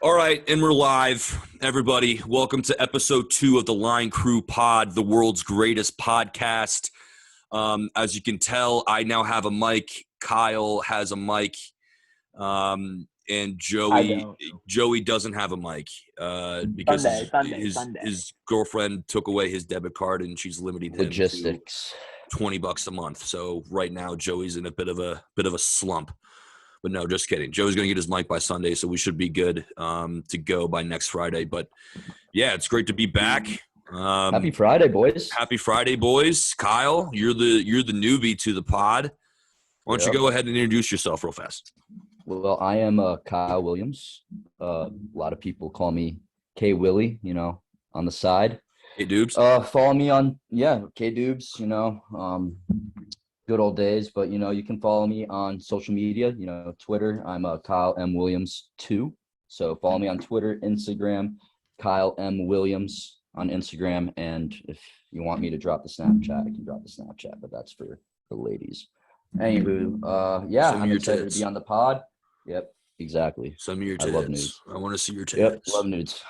All right, and we're live. Everybody, welcome to episode 2 of the Line Crew Pod, the world's greatest podcast. As you can tell, I now have a mic. Kyle has a mic, and Joey doesn't have a mic because his girlfriend took away his debit card and she's limiting him Logistics. to $20 a month. So right now, Joey's in a bit of a slump. But no, just kidding. Joe's going to get his mic by Sunday, so we should be good to go by next Friday. But, yeah, it's great to be back. Happy Friday, boys. Happy Friday, boys. Kyle, you're the newbie to the pod. Why don't you go ahead and introduce yourself real fast? Well, I am Kyle Williams. A lot of people call me K Willie, on the side. Hey, Doobs. Follow me on, K Doobs, good old days, but you can follow me on social media, Twitter. I'm Kyle M Williams 2. So follow me on Twitter, Instagram, Kyle M Williams on Instagram. And if you want me to drop the Snapchat, I can drop the Snapchat, but that's for the ladies. Anywho, I'm excited to be on the pod. Yep, exactly. Send me your tits. I love nudes. I want to see your tits. Yep, love nudes.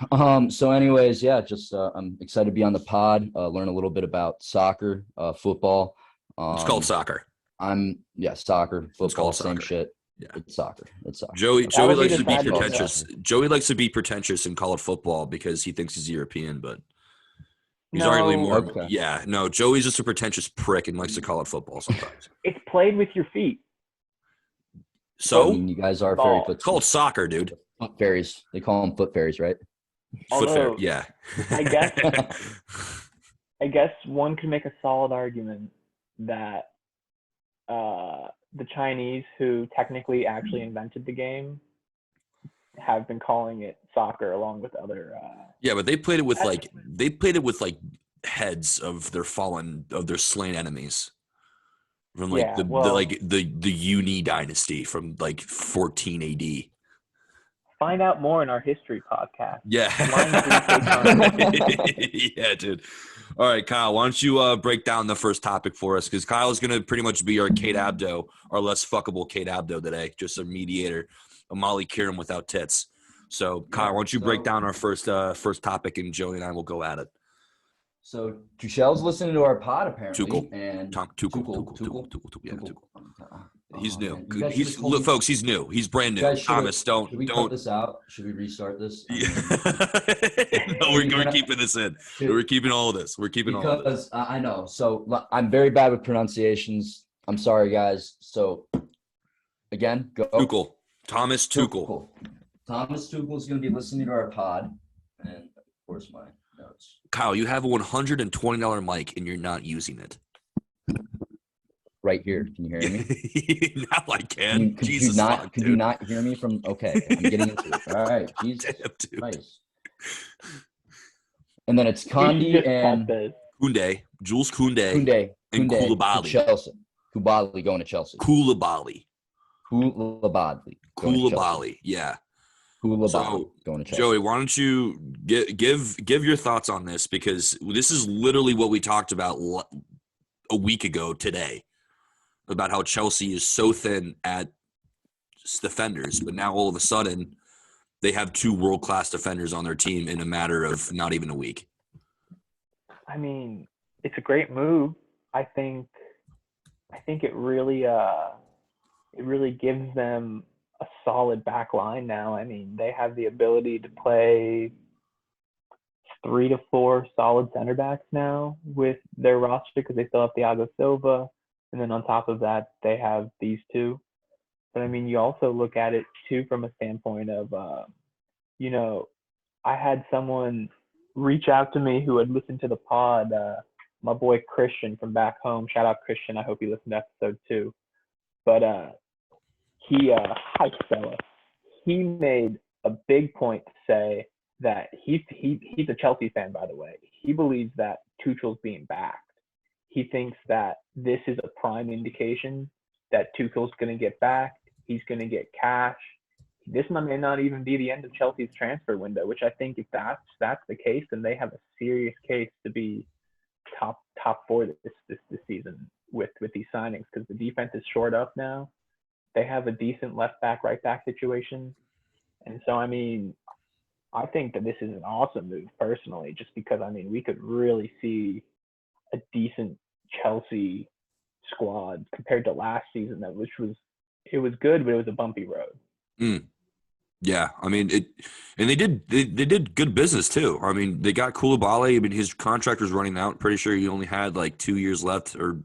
So anyways, I'm excited to be on the pod, learn a little bit about soccer, football. It's called soccer. Soccer, football, same soccer. shit. Yeah. It's soccer. Joey likes to be pretentious. Joey likes to be pretentious and call it football because he thinks he's European, but he's arguably more. Okay. Yeah, no, Joey's just a pretentious prick and likes to call it football sometimes. It's played with your feet. So you guys are very foot. It's called soccer, dude. Foot fairies. They call them foot fairies, right? Foot fairy. Yeah. I guess one could make a solid argument that the Chinese, who technically actually invented the game, have been calling it soccer along with other. Yeah, but they played it with heads of their slain enemies from the Uni dynasty from 14 AD. Find out more in our history podcast. Yeah. Yeah, dude. All right, Kyle, why don't you break down the first topic for us? Because Kyle's going to pretty much be our Kate Abdo, our less fuckable Kate Abdo today, just a mediator, a Molly Kieran without tits. So, Kyle, why don't you break down our first topic, and Joey and I will go at it. So, Tuchel's listening to our pod, apparently. Tuchel. He's new. Folks, he's new. He's brand new. Thomas, don't. Cut this out? Should we restart this? No, we're keeping this in. We're keeping all of this. Because I know. So I'm very bad with pronunciations. I'm sorry, guys. So again, go. Tuchel. Thomas Tuchel. Thomas Tuchel is going to be listening to our pod, and of course my notes. Kyle, you have a $120 mic and you're not using it. Right here. Can you hear me? Now I can. Could you not hear me from? Okay, I'm getting into it. All right. Jesus. Damn, nice. And then it's Kondi and Koundé, Jules Koundé, and Koulibaly. Chelsea. Koulibaly going to Chelsea. Koulibaly. Yeah. Koulibaly going to Chelsea. Joey, why don't you give your thoughts on this, because this is literally what we talked about a week ago today, about how Chelsea is so thin at defenders, but now all of a sudden they have 2 world-class defenders on their team in a matter of not even a week. I mean, it's a great move. I think it really gives them a solid back line now. I mean, they have the ability to play 3 to 4 solid center backs now with their roster, because they still have Thiago Silva. And then on top of that, they have these 2. But I mean, you also look at it too from a standpoint of, I had someone reach out to me who had listened to the pod, my boy Christian from back home. Shout out Christian. I hope you listened to episode 2. But hi fella. He made a big point to say that he's a Chelsea fan, by the way. He believes that Tuchel's being backed. He thinks that this is a prime indication that Tuchel's going to get back. He's going to get cash. This may not even be the end of Chelsea's transfer window, which I think if that's the case, then they have a serious case to be top 4 this season with these signings, because the defense is shored up now. They have a decent left back, right back situation. And so, I mean, I think that this is an awesome move personally, just because I mean we could really see a decent Chelsea squad compared to last season, it was good, but it was a bumpy road. Mm. Yeah, I mean and they did good business too. I mean, they got Koulibaly. I mean, his contract was running out. Pretty sure he only had like 2 years left, or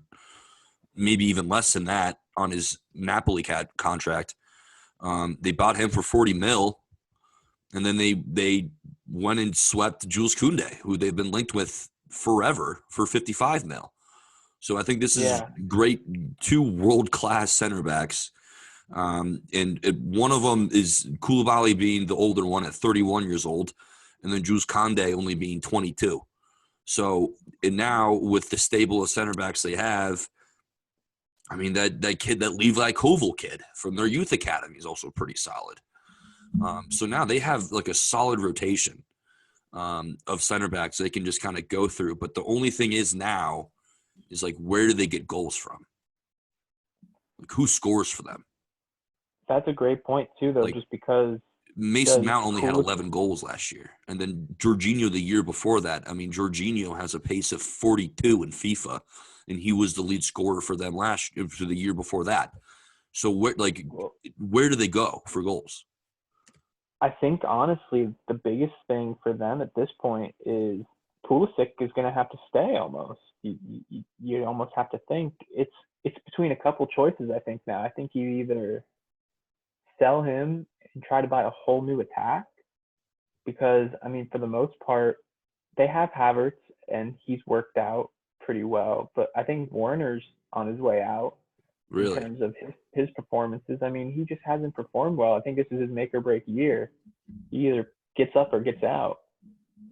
maybe even less than that on his Napoli contract. They bought him for 40 mil, and then they went and swept Jules Koundé, who they've been linked with forever, for 55 mil. So I think this is great. 2 world-class center backs. And one of them is Koulibaly being the older one at 31 years old, and then Jules Koundé only being 22. So, and now with the stable of center backs they have, I mean, that kid, that Levi Koval kid from their youth academy, is also pretty solid. So now they have like a solid rotation of center backs they can just kind of go through. But the only thing is now is like, where do they get goals from? Like, who scores for them? That's a great point too, though, Like, just because Mason Mount only had 11 goals last year. And then Jorginho the year before that. I mean, Jorginho has a pace of 42 in FIFA, and he was the lead scorer for them for the year before that. So where do they go for goals? I think honestly the biggest thing for them at this point is Pulisic is going to have to stay almost. You almost have to think it's between a couple choices. I think now. I think you either sell him and try to buy a whole new attack, because I mean for the most part they have Havertz and he's worked out pretty well, but I think Werner's on his way out. Really? In terms of his performances. I mean, he just hasn't performed well. I think this is his make or break year. He either gets up or gets out.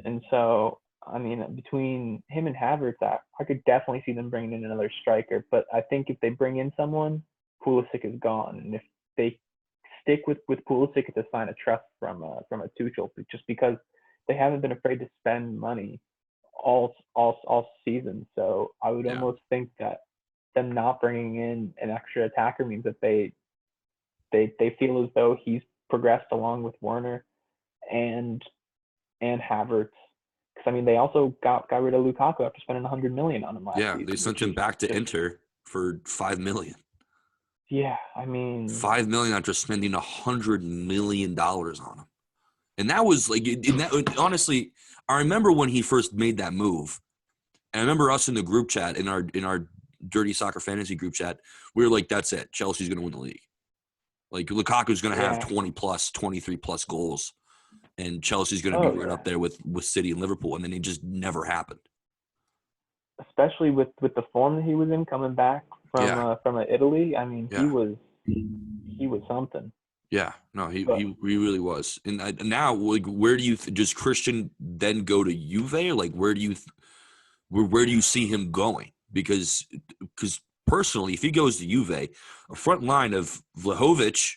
And so, I mean, between him and Havertz, I could definitely see them bringing in another striker. But I think if they bring in someone, Pulisic is gone. And if they stick with Pulisic, it's a sign of trust from a Tuchel, just because they haven't been afraid to spend money all season. So I would almost think that them not bringing in an extra attacker means that they feel as though he's progressed along with Werner and Havertz. Because I mean, they also got rid of Lukaku after spending 100 million on him last season. Yeah, they sent him back to Inter for 5 million. Yeah, I mean, 5 million after spending $100 million on him. And that was like, honestly, I remember when he first made that move. And I remember us in the group chat, in our Dirty Soccer Fantasy group chat, we were like, that's it. Chelsea's going to win the league. Like, Lukaku's going to have 20 plus, 23 plus goals, and Chelsea's going to be right up there with City and Liverpool. And then it just never happened. Especially with the form that he was in coming back from Italy. I mean, he was something. Yeah, no, he really was. And now, like, where do you does Christian then go to Juve? Or like, where do you see him going? Because personally, if he goes to Juve, a front line of Vlahovic,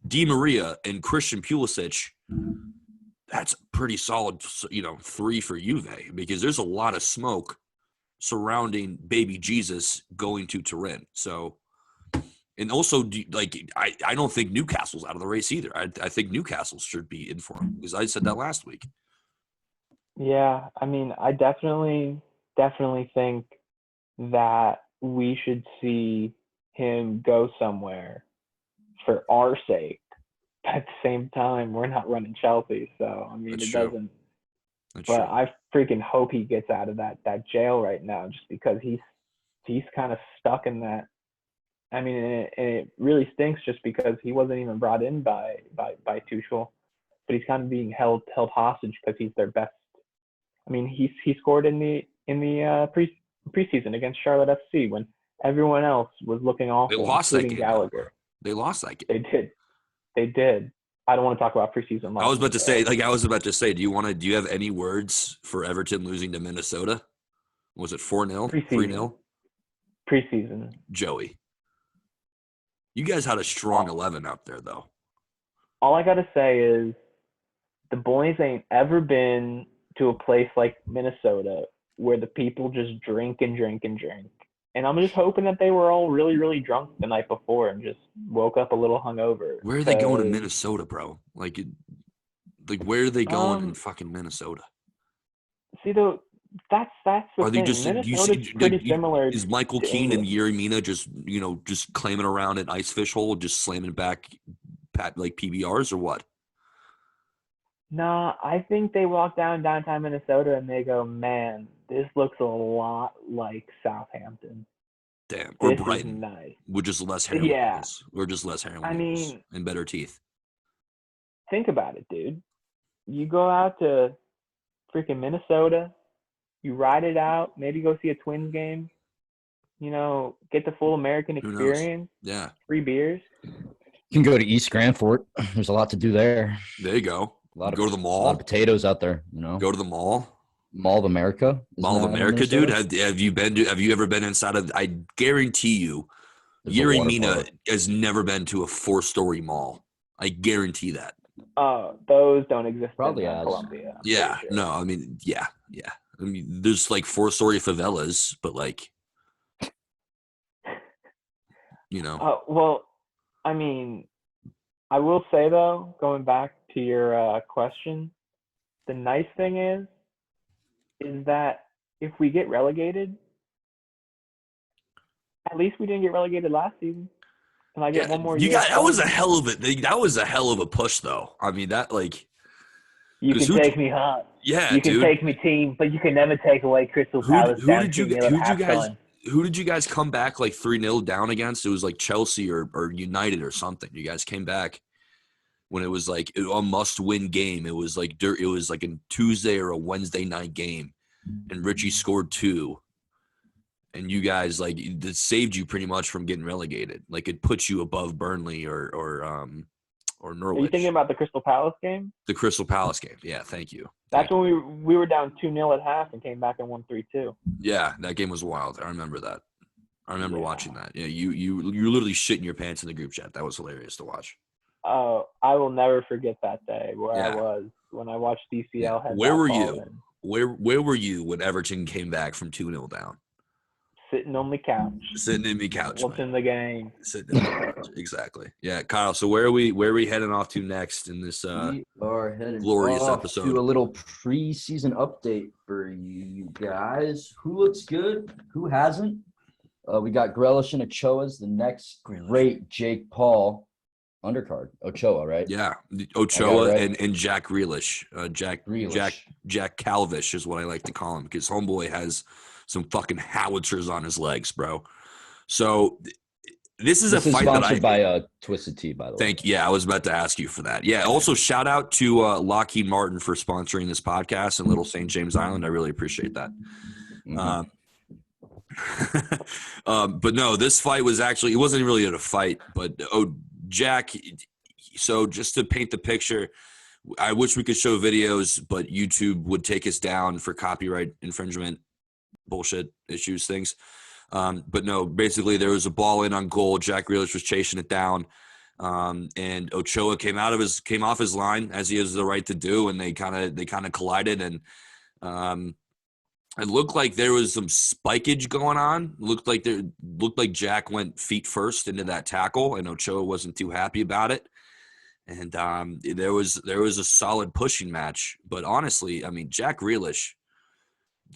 Di Maria, and Christian Pulisic, that's a pretty solid, 3 for Juve, because there's a lot of smoke surrounding baby Jesus going to Turin. So, and also, I don't think Newcastle's out of the race either. I think Newcastle should be in for him, because I said that last week. Yeah, I mean, I definitely think that we should see him go somewhere for our sake. At the same time, we're not running Chelsea, so I mean, That's it true. doesn't. That's but true. I freaking hope he gets out of that jail right now, just because he's kind of stuck in that. I mean, and it really stinks, just because he wasn't even brought in by Tuchel, but he's kind of being held hostage because he's their best. I mean, he scored in the preseason against Charlotte FC when everyone else was looking awful, They lost including that game. Gallagher. They lost that game. They did. I don't want to talk about preseason. I was about to say, do you have any words for Everton losing to Minnesota? Was it 4-0? 3-0? Preseason. Joey, you guys had a strong 11 out there, though. All I got to say is the boys ain't ever been to a place like Minnesota where the people just drink and drink and drink. And I'm just hoping that they were all really, really drunk the night before and just woke up a little hungover. Where are they going to Minnesota, bro? Like, Like, where are they going in fucking Minnesota? See, though, that's the Are they thing. just Minnesota's pretty similar is Michael to Keane and England. Yerry Mina just claiming around an ice fish hole, just slamming back like PBRs or what? Nah, I think they walk downtown Minnesota and they go, man, this looks a lot like Southampton. Damn. Or This is Brighton. nice. With just less heroin Yeah. needles. Or just less heroin I needles mean, and better teeth. think about it, dude. You go out to freaking Minnesota, you ride it out, maybe go see a Twins game, get the full American Who knows? experience, Yeah. free beers. You can go to East Granfort. There's a lot to do there. There you go. Go to the A lot mall. of potatoes out there, Go to the mall. Mall of America. Mall of America, dude. Have you ever been inside of? I guarantee you, Yerry Mina has never been to a 4-story mall. I guarantee that. Those don't exist Probably in has. Colombia. Yeah. Sure. No, I mean, yeah. I mean, there's like 4-story favelas, but like, Well, I mean, I will say though, going back to your question, the nice thing is that if we get relegated, at least we didn't get relegated last season. And I get one more year. That was a hell of it. That was a hell of a push, though. I mean, that like. You can take me, huh? Yeah, you can dude. take me, team, but you can never take away Crystal Palace. Who did you guys come back like 3-0 down against? It was like Chelsea or United or something. You guys came back when it was like a must-win game. It was like a Tuesday or a Wednesday night game, and Richie scored 2. And you guys, like, it saved you pretty much from getting relegated. Like, it puts you above Burnley or Norwich. Are you thinking about the Crystal Palace game? The Crystal Palace game. Yeah, thank you. That's when we were down 2-0 at half and came back and won 3-2. Yeah, that game was wild. I remember that. I remember watching that. Yeah, you literally shitting your pants in the group chat. That was hilarious to watch. Oh, I will never forget that day where I was when I watched DCL. Yeah. Where were you? Where were you when Everton came back from 2-0 down? Sitting on the couch. Sitting in the couch. Watching the game. Sitting in the couch. Exactly. Yeah, Kyle. So where are we heading off to next in this we are heading glorious off episode? To a little preseason update for you guys. Who looks good? Who hasn't? We got Grealish and Ochoa's the next great Jake Paul Undercard. Ochoa, right? Yeah, Ochoa right. and Jack Grealish. Grealish. Jack Calvish is what I like to call him because homeboy has some fucking howitzers on his legs, bro. So this is fight sponsored by Twisted Tea, by the way. Thank you. Yeah, I was about to ask you for that. Yeah. Also, shout out to Lockheed Martin for sponsoring this podcast in Little St. James Island. I really appreciate that. Mm-hmm. But no, this fight was it wasn't really a fight. But Jack. So just to paint the picture, I wish we could show videos, but YouTube would take us down for copyright infringement. Bullshit issues, things. But no, basically there was a ball in on goal. Jack Grealish was chasing it down. And Ochoa came off his line as he has the right to do. And they kind of collided. And it looked like there was some spikage going on. Looked like Jack went feet first into that tackle and Ochoa wasn't too happy about it. And there was a solid pushing match. But honestly, I mean, Jack Grealish,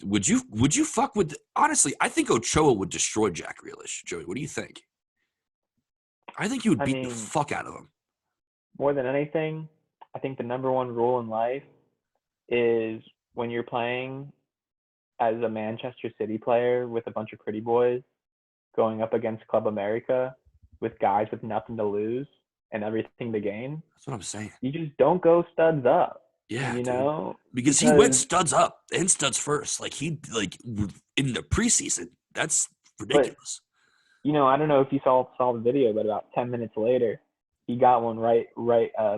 would you fuck with – honestly, I think Ochoa would destroy Jack Grealish. Joey, what do you think? I think he would beat the fuck out of him. More than anything, I think the number one rule in life is when you're playing as a Manchester City player with a bunch of pretty boys going up against Club America with guys with nothing to lose and everything to gain. That's what I'm saying. You just don't go studs up. Yeah, know, because he went studs up and studs first. Like in the preseason, that's ridiculous. But, I don't know if you saw the video, but about 10 minutes later, he got one right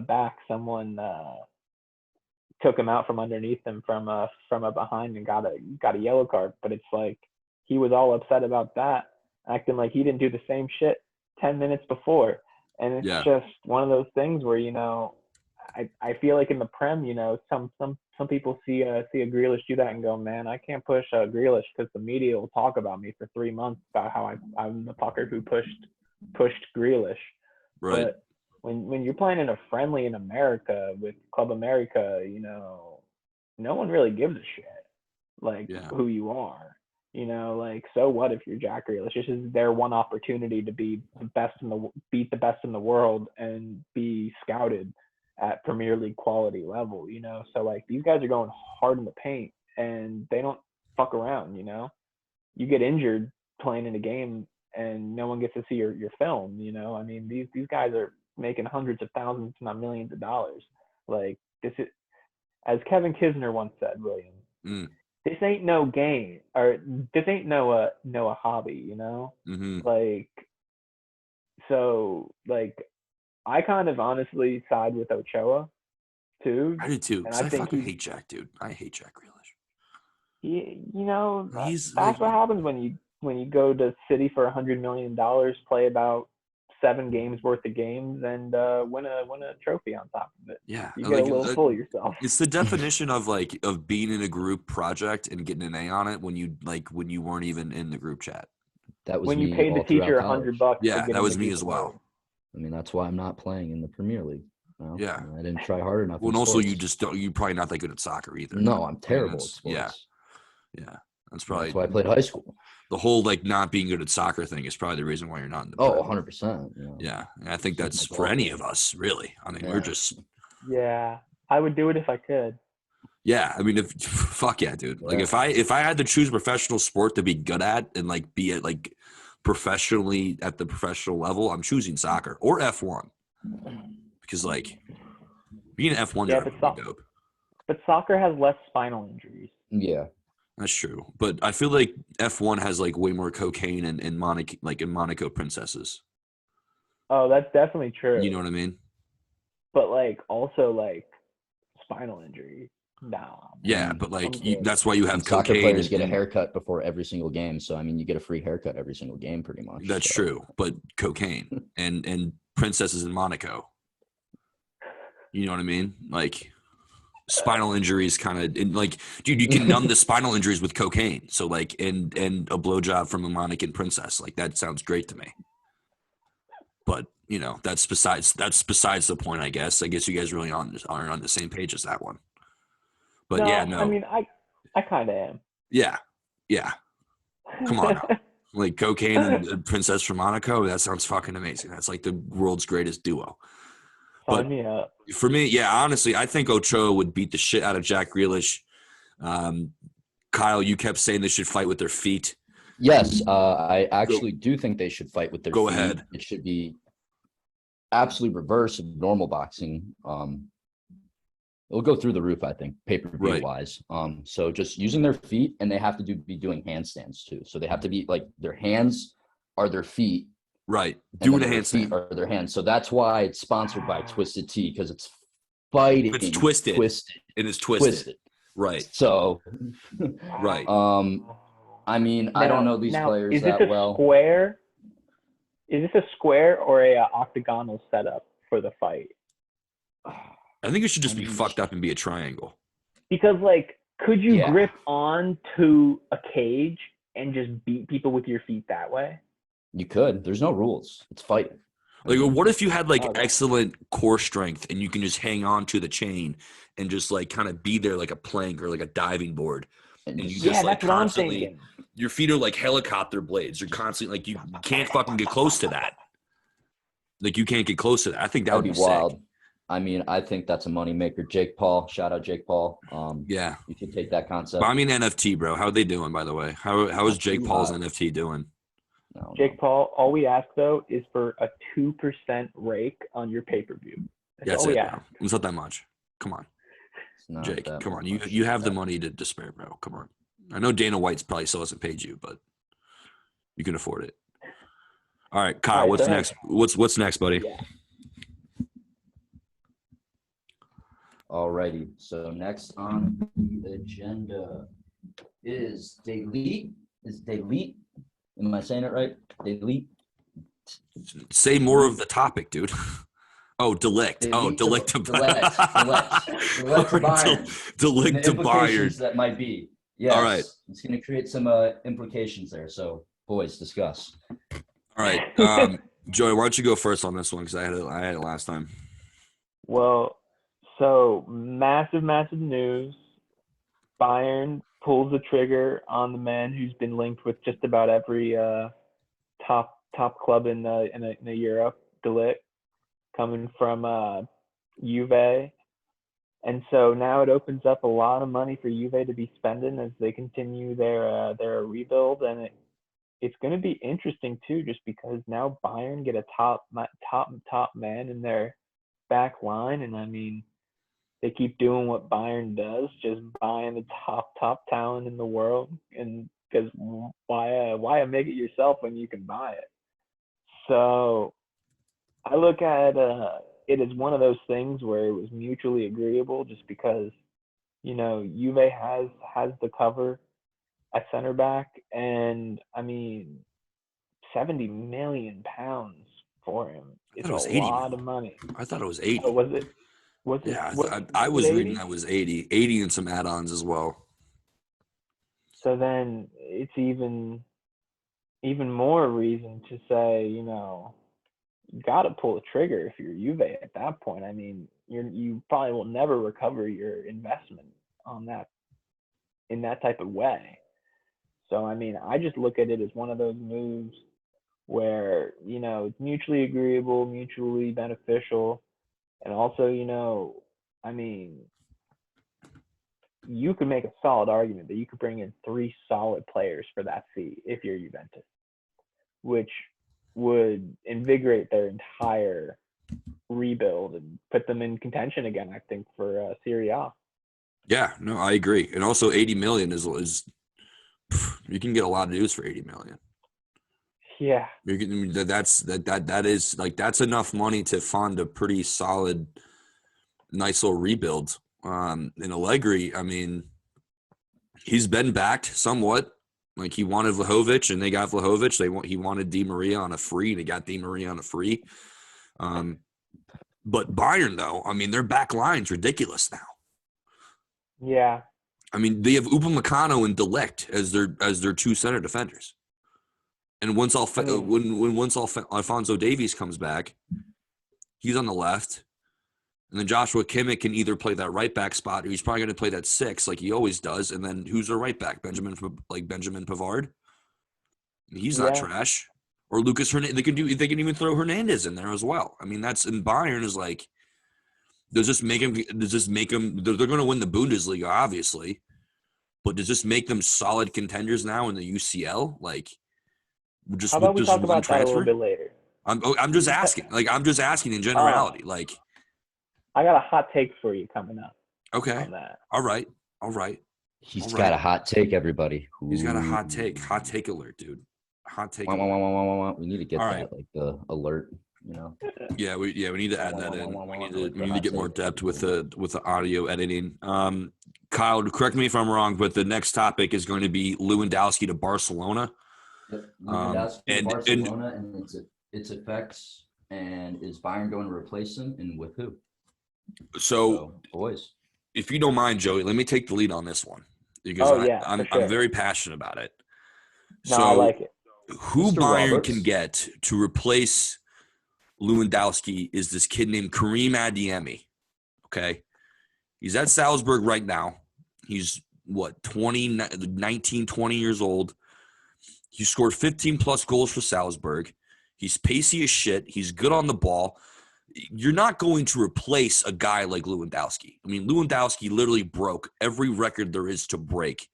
back. Someone took him out from underneath him from a behind and got a yellow card. But it's like he was all upset about that, acting like he didn't do the same shit 10 minutes before. And it's just one of those things where I feel like in the Prem, some people see a Grealish do that and go, man, I can't push Grealish because the media will talk about me for 3 months about how I'm the fucker who pushed Grealish. Right. But when you're playing in a friendly in America with Club America, no one really gives a shit like who you are. Like, so what if you're Jack Grealish? This is their one opportunity to beat the best in the world and be scouted at Premier League quality level. So like these guys are going hard in the paint and they don't fuck around. You get injured playing in a game and no one gets to see your film. I mean, these guys are making hundreds of thousands, if not millions of dollars. Like, this is, as Kevin Kisner once said, William, this ain't no game, or this ain't no hobby, Mm-hmm. Like, so like I kind of honestly side with Ochoa too. I do too. And I think fucking hate Jack, dude. I hate Jack Grealish. That's what happens when you go to City for $100 million, play about 7 games worth of games, and win a trophy on top of it. Yeah, you get a little full of yourself. It's the definition of being in a group project and getting an A on it when you weren't even in the group chat. That was when me you paid the teacher $100. Yeah, that was me as well. I mean, that's why I'm not playing in the Premier League. Yeah, I didn't try hard enough. Well, and also you're probably not that good at soccer either. No, I'm terrible at sports. Yeah. That's why I played high school. The whole not being good at soccer thing is probably the reason why you're not in the 100%. Yeah. And I think that's for any of us, really. I mean, we're just. Yeah, I would do it if I could. Yeah, I mean, fuck yeah, dude. Yeah. Like if I had to choose a professional sport to be good at and be at professionally at the professional level, I'm choosing soccer or F1 because being an F1 driver would be dope. But soccer has less spinal injuries. Yeah. That's true, but I feel like F1 has way more cocaine and in Monaco princesses. Oh, that's definitely true. You know what I mean? But also spinal injury. Nah. Yeah, but that's why you have soccer cocaine. Players get a haircut before every single game, so I mean, you get a free haircut every single game, pretty much. That's true, but cocaine and princesses in Monaco. You know what I mean? Spinal injuries kind of dude, you can numb the spinal injuries with cocaine. So and a blowjob from a Monacan princess. That sounds great to me. But that's besides the point, I guess. I guess you guys really aren't on the same page as that one. But no. I mean, I kind of am. Yeah. Come on now. Cocaine and a princess from Monaco, that sounds fucking amazing. That's the world's greatest duo. Sign me up. For me, yeah, honestly, I think Ochoa would beat the shit out of Jack Grealish. Kyle, you kept saying they should fight with their feet. Yes, I actually do think they should fight with their feet. Go ahead. It should be absolute reverse of normal boxing. It'll go through the roof, I think, pay-per-view wise. So just using their feet, and they have to be doing handstands too. So they have to be their hands are their feet. Right. Doing a handstand. Feet are their hands. So that's why it's sponsored by Twisted Tea, because it's fighting. It's twisted. It is twisted. Right. So. Right. I mean, I don't know these players that well. Is this a square or a octagonal setup for the fight? I think it should just be fucked up and be a triangle. Because could you grip on to a cage and just beat people with your feet that way? You could. There's no rules. It's fighting. What if you had excellent core strength and you can just hang on to the chain and just kind of be there like a plank or a diving board, and you just that's constantly. What I'm thinking. Your feet are like helicopter blades. You're constantly you can't fucking get close to that. You can't get close to that. I think that would be wild. Sick. I mean, I think that's a moneymaker. Jake Paul, shout out Jake Paul. Yeah, you could take that concept. But I mean NFT, bro. How are they doing, by the way? How is Jake Paul's NFT doing? Jake Paul, all we ask though is for a 2% rake on your pay-per-view. That's all we ask. It's not that much. Come on, Jake. Come on, you have the money to spare, bro. Come on. I know Dana White's probably still hasn't paid you, but you can afford it. All right, Kyle. What's next? What's next, buddy? Yeah. Alrighty. So next on the agenda is Ligt. Am I saying it right? Ligt. Say more of the topic, dude. Oh, Ligt. Ligt to Bayern. Ligt to Bayern. That might be. Yes. All right. It's going to create some implications there. So, boys, discuss. All right. Joey, why don't you go first on this one because I had it last time. Well, so massive news. Bayern pulls the trigger on the man who's been linked with just about every top club in Europe, Ligt, coming from Juve. And so now it opens up a lot of money for Juve to be spending as they continue their rebuild, and it's going to be interesting too, just because now Bayern get a top man in their back line, and I mean they keep doing what Bayern does, just buying the top talent in the world, and because why make it yourself when you can buy it? So I look at it as one of those things where it was mutually agreeable, just because Juve has the cover at center back, and I mean £70 million for him. I It's thought it a was 80 lot mil. of money. I thought it was 80. Oh, was it? Was it? Yeah, I Was was it reading 80? that was 80. 80 and some add-ons as well. So then it's even more reason to say, you got to pull the trigger if you're Juve at that point. I mean, you probably will never recover your investment on that in that type of way. So I mean, I just look at it as one of those moves where it's mutually agreeable, mutually beneficial, and also I mean, you could make a solid argument that you could bring in 3 solid players for that fee if you're Juventus, which would invigorate their entire rebuild and put them in contention again, I think, for Serie A. Yeah, no, I agree. And also 80 million is you can get a lot of dudes for 80 million. Yeah. That is like that's enough money to fund a pretty solid, nice little rebuild. And Allegri, I mean, he's been backed somewhat. Like he wanted Vlahovic, and they got Vlahovic. He wanted Di Maria on a free, and they got Di Maria on a free. But Bayern, though, I mean, their back line's ridiculous now. Yeah. I mean, they have Upamecano and De Ligt as their 2 center defenders. And once Alphonso Davies comes back, he's on the left. And then Joshua Kimmich can either play that right back spot, or he's probably going to play that 6 like he always does. And then who's their right back? Benjamin Pavard. He's not trash. Or Lucas Hernandez. They can even throw Hernandez in there as well. I mean, in Bayern is like, does this make them? They're going to win the Bundesliga, obviously, but does this make them solid contenders now in the UCL? Like, just How about with we this talk one about that a little transfer? bit later? I'm just asking. Like, I'm just asking in generality. Like, I got a hot take for you coming up. okay, On that. all right. He's got a hot take, everybody. Ooh. He's got a hot take. Hot take alert, dude. Hot take. We need to get all that, right. like the alert. Yeah, we need to add that in. We need to get more depth with the audio editing. Kyle, correct me if I'm wrong, but the next topic is going to be Lewandowski to Barcelona. Yep, Lewandowski to Barcelona and its effects, and is Bayern going to replace him, and with who? So boys, if you don't mind, Joey, let me take the lead on this one because I'm very passionate about it. No, I like it. Who Mr. Bayern Roberts can get to replace Lewandowski is this kid named Karim Adeyemi. Okay. He's at Salzburg right now. He's 19, 20 years old. He scored 15 plus goals for Salzburg. He's pacey as shit. He's good on the ball. You're not going to replace a guy like Lewandowski. I mean, Lewandowski literally broke every record there is to break,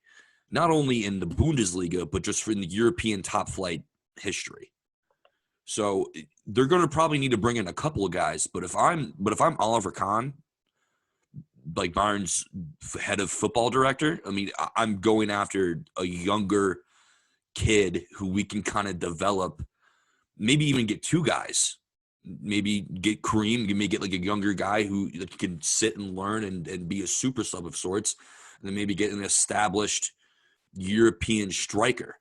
not only in the Bundesliga, but just in the European top flight history. So they're going to probably need to bring in a couple of guys. But if I'm Oliver Kahn, like Bayern's head of football director, I mean, I'm going after a younger kid who we can kind of develop, maybe even get 2 guys. Maybe get Kareem, maybe get like a younger guy who can sit and learn and be a super sub of sorts, and then maybe get an established European striker.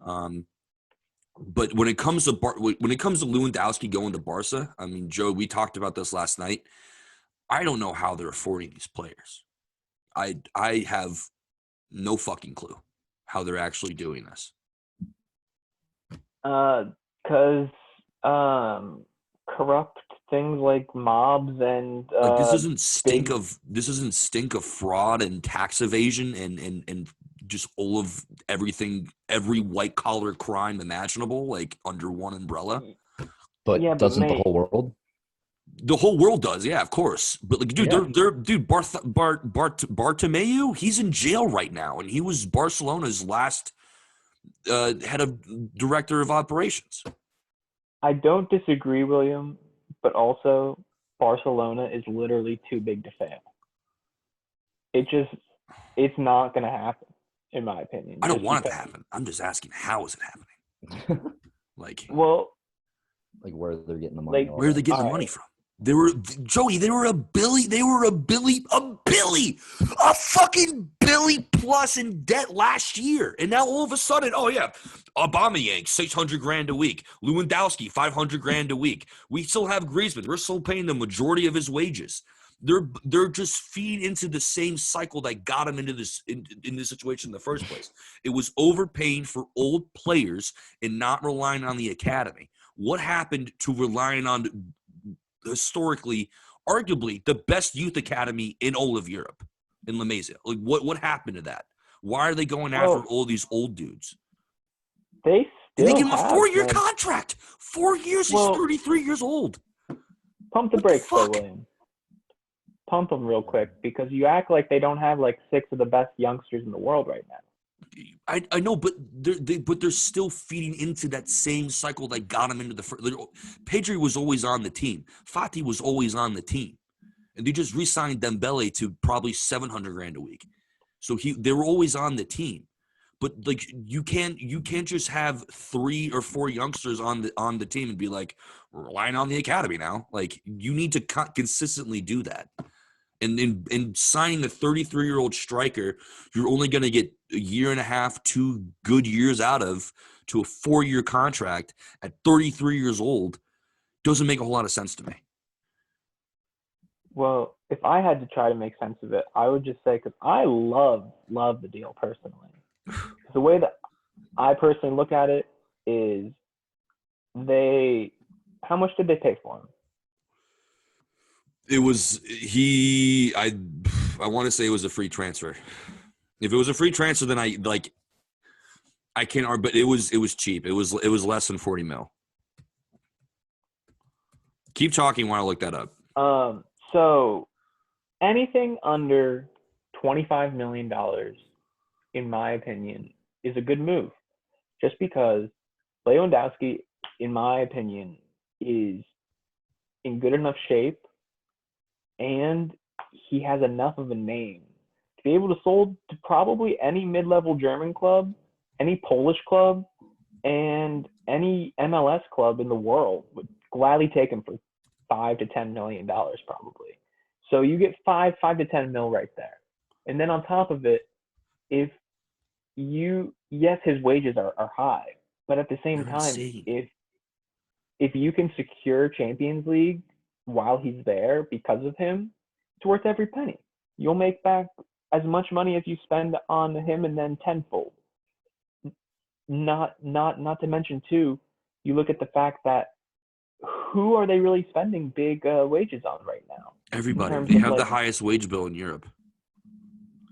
But when it comes to Lewandowski going to Barca, I mean, Joe, we talked about this last night. I don't know how they're affording these players. I have no fucking clue how they're actually doing this. Because corrupt things like mobs and Like big. this doesn't stink of fraud and tax evasion and just all of everything, every white collar crime imaginable, like under one umbrella. But Yeah, but doesn't the mate, whole world? The whole world does, yeah, of course. But like, dude, Yeah. Bartomeu, he's in jail right now, and he was Barcelona's last head of director of operations. I don't disagree, William, but also Barcelona is literally too big to fail. It just, it's not going to happen, in my opinion. I don't Just want it to because, happen. I'm just asking, how is it happening? Like, well, Like where they're getting the money, like, all where are they that. getting all the money right, from? They were a fucking billy plus in debt last year. And now all of a sudden, oh yeah, Aubameyang, 600 grand a week. Lewandowski, 500 grand a week. We still have Griezmann. We're still paying the majority of his wages. They're just feeding into the same cycle that got him into this in this situation in the first place. It was overpaying for old players and not relying on the academy. What happened to relying on historically, arguably the best youth academy in all of Europe, in La Masia? Like, what happened to that? Why are they going after well, all these old dudes? they And they still give him a have, 4-year man. contract. 4 years, he's Well, 33 years old. pump the What the brakes there, fuck? William. Pump them real quick because you act like they don't have like 6 of the best youngsters in the world right now. I know, but they're still feeding into that same cycle that got him into the first. Pedri was always on the team. Fati was always on the team, and they just re-signed Dembele to probably 700 grand a week. So they were always on the team. But like you can't just have 3 or 4 youngsters on the team and be like, we're relying on the academy now. Like you need to consistently do that. And in signing a 33-year-old striker, you're only going to get a year and a half, 2 good years out of to a 4-year contract at 33 years old doesn't make a whole lot of sense to me. Well, if I had to try to make sense of it, I would just say because I love the deal personally. The way that I personally look at it is how much did they pay for him? It was I want to say it was a free transfer. If it was a free transfer, then I can't, but it was cheap. It was less than 40 mil. Keep talking while I look that up. So anything under $25 million, in my opinion, is a good move. Just because Lewandowski, in my opinion, is in good enough shape and he has enough of a name to be able to sold to probably any mid-level German club, any Polish club, and any MLS club in the world would gladly take him for $5 to $10 million probably. So you get five to 10 mil right there. And then on top of it, yes, his wages are high, but at the same They're time, insane. if you can secure Champions League while he's there because of him, it's worth every penny. You'll make back as much money as you spend on him and then tenfold. Not to mention too, you look at the fact that who are they really spending big wages on right now? Everybody. They have the highest wage bill in Europe.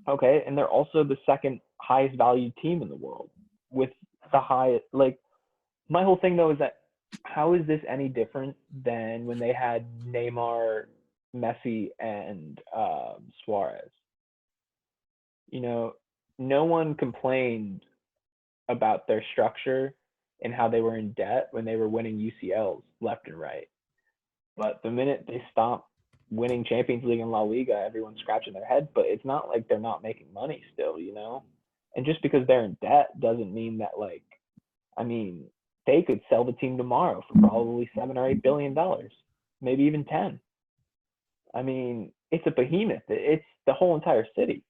Okay, and they're also the second highest valued team in the world with the highest. Like, my whole thing though is that how is this any different than when they had Neymar, Messi, and Suarez? You know, no one complained about their structure and how they were in debt when they were winning UCLs left and right. But the minute they stop winning Champions League and La Liga, everyone's scratching their head. But it's not like they're not making money still, you know? And just because they're in debt doesn't mean that, like, I mean, they could sell the team tomorrow for probably $7 or $8 billion, maybe even 10. I mean, it's a behemoth. It's the whole entire city.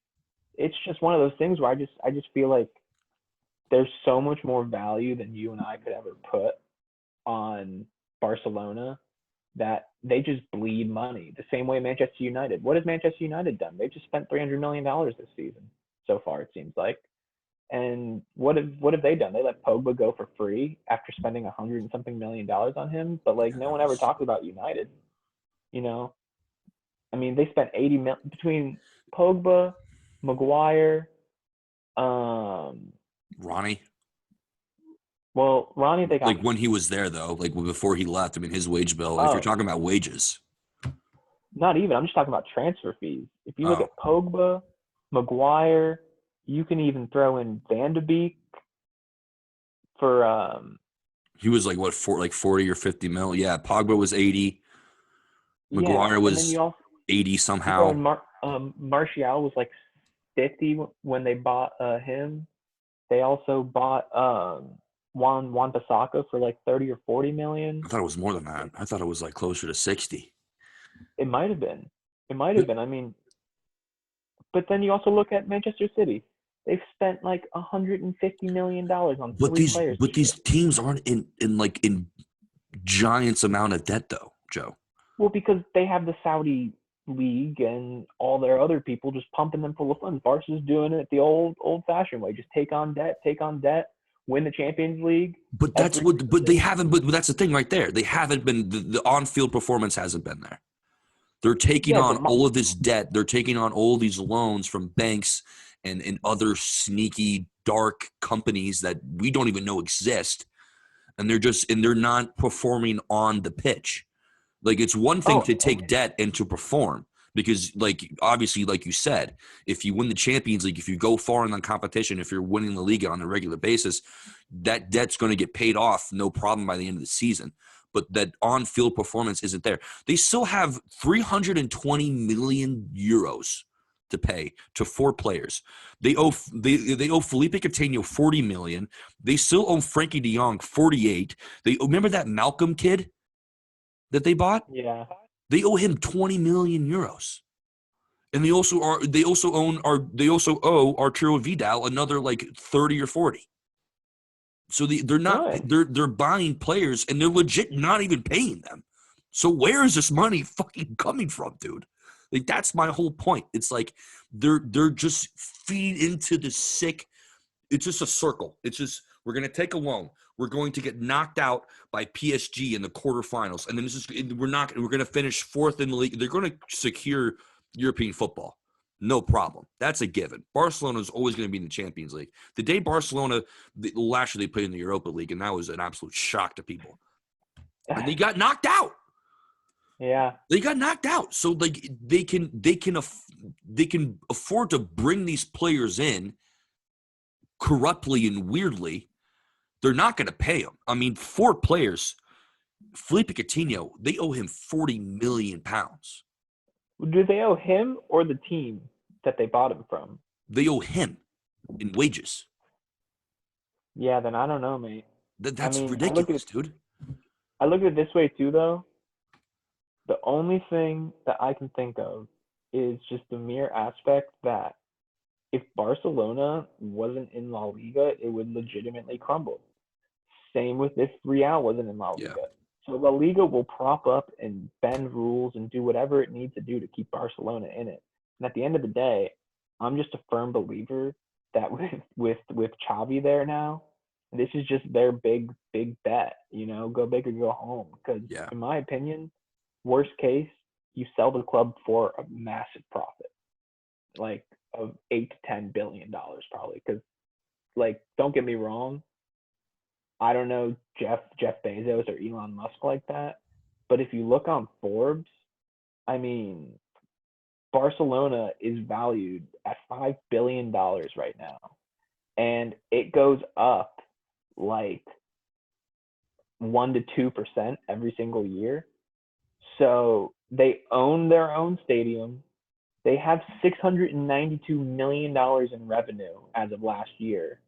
It's just one of those things where I just feel like there's so much more value than you and I could ever put on Barcelona that they just bleed money the same way Manchester United. What has Manchester United done? They've just spent $300 million this season so far, it seems like. And what have they done? They let Pogba go for free after spending $100 and something million on him. But like no one ever talks about United. You know, I mean, they spent 80 million between Pogba, Maguire, Ronnie. Well, Ronnie, they got Like when he was there though, like before he left. I mean, his wage bill. If you're talking about wages, not even. I'm just talking about transfer fees. If you look Oh. at Pogba, Maguire, you can even throw in Van de Beek for he was like what 40 or 50 mil. Yeah, Pogba was 80. Maguire and then was you also 80 you throw somehow. in Martial was like 50 when they bought him. They also bought Juan Bissaka for like 30 or 40 million. I thought it was more than that. I thought it was like closer to 60. It might have been. It might have been. I mean, but then you also look at Manchester City. They've spent like $150 million on three players. But these teams aren't in giants amount of debt though, Joe. Well, because they have the Saudi league and all their other people just pumping them full of funds. Barca's doing it the old-fashioned way. Just take on debt, win the Champions League. But that's what. But they haven't. But that's the thing right there. They haven't been. The on-field performance hasn't been there. They're taking on all of this debt. They're taking on all these loans from banks and other sneaky, dark companies that we don't even know exist. And they're not performing on the pitch. Like it's one thing to take debt and to perform because like obviously like you said, if you win the Champions League, if you go far in the competition, if you're winning the league on a regular basis, that debt's going to get paid off no problem by the end of the season. But that on-field performance isn't there. They still have 320 million euros to pay to 4 players. They owe Felipe Coutinho 40 million. They still owe Frankie De Jong 48. They remember that Malcolm kid that they bought? Yeah. They owe him 20 million euros. And they also owe Arturo Vidal another like 30 or 40. So they're buying players and they're legit not even paying them. So where is this money fucking coming from, dude? Like that's my whole point. It's like they're just feed into the sick. It's just a circle. It's just we're gonna take a loan. We're going to get knocked out by PSG in the quarterfinals, and then we're gonna finish 4th in the league. They're gonna secure European football. No problem. That's a given. Barcelona is always going to be in the Champions League. The day Barcelona, last year they played in the Europa League, and that was an absolute shock to people. And they got knocked out. Yeah. They got knocked out. So like they can afford to bring these players in corruptly and weirdly. They're not going to pay them. I mean, 4 players, Felipe Coutinho, they owe him 40 million pounds. Do they owe him or the team that they bought him from? They owe him in wages. Yeah, then I don't know, mate. That's ridiculous, dude. I look at it this way too, though. The only thing that I can think of is just the mere aspect that if Barcelona wasn't in La Liga, it would legitimately crumble. Same with if Real wasn't in La Liga. Yeah. So La Liga will prop up and bend rules and do whatever it needs to do to keep Barcelona in it. And at the end of the day, I'm just a firm believer that with Xavi there now, this is just their big bet. You know, go big or go home. Because in my opinion, worst case, you sell the club for a massive profit, like of $8 to $10 billion probably. Because, like, don't get me wrong, I don't know Jeff Bezos or Elon Musk like that, but if you look on Forbes, I mean, Barcelona is valued at $5 billion right now, and it goes up like 1 to 2% every single year. So they own their own stadium. They have $692 million in revenue as of last year.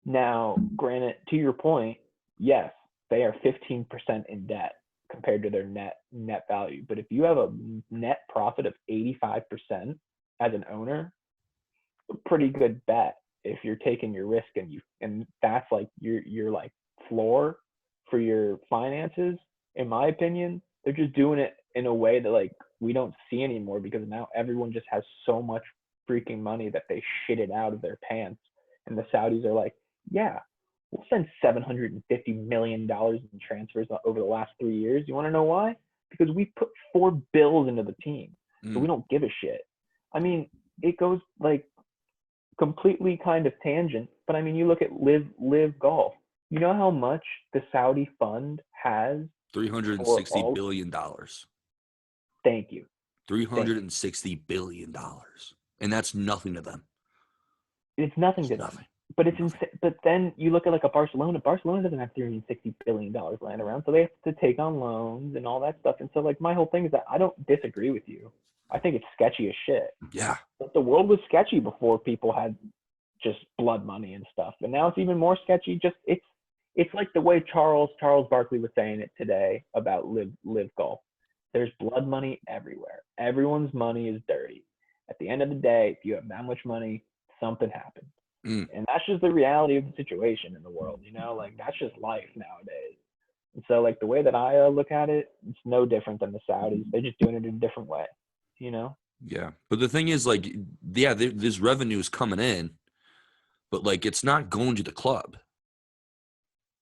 Now, granted, to your point, yes, they are 15% in debt compared to their net value. But if you have a net profit of 85% as an owner, a pretty good bet if you're taking your risk and that's like your like floor for your finances. In my opinion, they're just doing it in a way that like we don't see anymore because now everyone just has so much freaking money that they shit it out of their pants and the Saudis are like, yeah, we'll spend $750 million in transfers over the last 3 years. You want to know why? Because we put 4 bills into the team. So we don't give a shit. I mean, it goes like completely kind of tangent, but I mean, you look at Live Golf. You know how much the Saudi fund has? $360 billion. Thank you. $360 billion. And that's nothing to them. It's nothing to them. But it's insane. But then you look at like a Barcelona. Barcelona doesn't have $360 billion lying around, so they have to take on loans and all that stuff. And so, like, my whole thing is that I don't disagree with you. I think it's sketchy as shit. Yeah. But the world was sketchy before people had just blood money and stuff, and now it's even more sketchy. Just it's like the way Charles Barkley was saying it today about live golf. There's blood money everywhere. Everyone's money is dirty. At the end of the day, if you have that much money, something happened. And that's just the reality of the situation in the world, you know, like that's just life nowadays. And so like the way that I look at it, it's no different than the Saudis. They're just doing it in a different way, you know? Yeah. But the thing is, like, yeah, this revenue is coming in, but like it's not going to the club.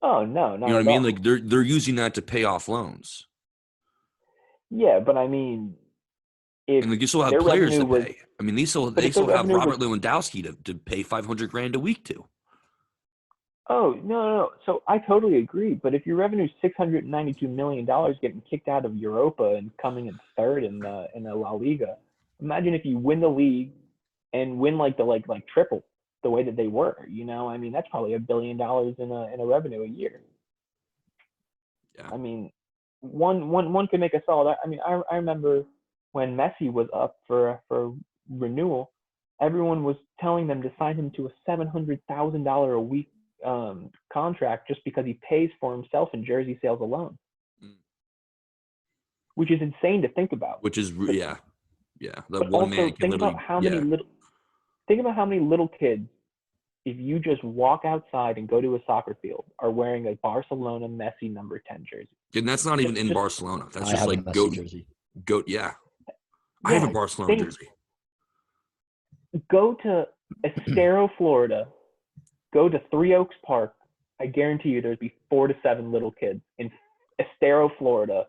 Oh, no, not you know what at I mean? all. Like they're using that to pay off loans. Yeah, but I mean, if and like you still have their players to revenue pay. I mean, they still have revenue Robert Lewandowski to pay $500,000 a week to. Oh, no. So I totally agree. But if your revenue is $692 million getting kicked out of Europa and coming in third in the La Liga, imagine if you win the league and win like triple the way that they were. You know, I mean, that's probably $1 billion in a revenue a year. Yeah. I mean, one could make a solid. I mean, I remember when Messi was up for renewal, everyone was telling them to sign him to a $700,000 a week contract just because he pays for himself in jersey sales alone, which is insane to think about. Which is yeah. That one man can literally. Think about how many little kids, if you just walk outside and go to a soccer field, are wearing a Barcelona Messi number 10 jersey. And that's not even in Barcelona. That's just like jersey. Yeah. I have a Barcelona jersey. Go to Estero, Florida. Go to Three Oaks Park. I guarantee you there'd be 4 to 7 little kids in Estero, Florida,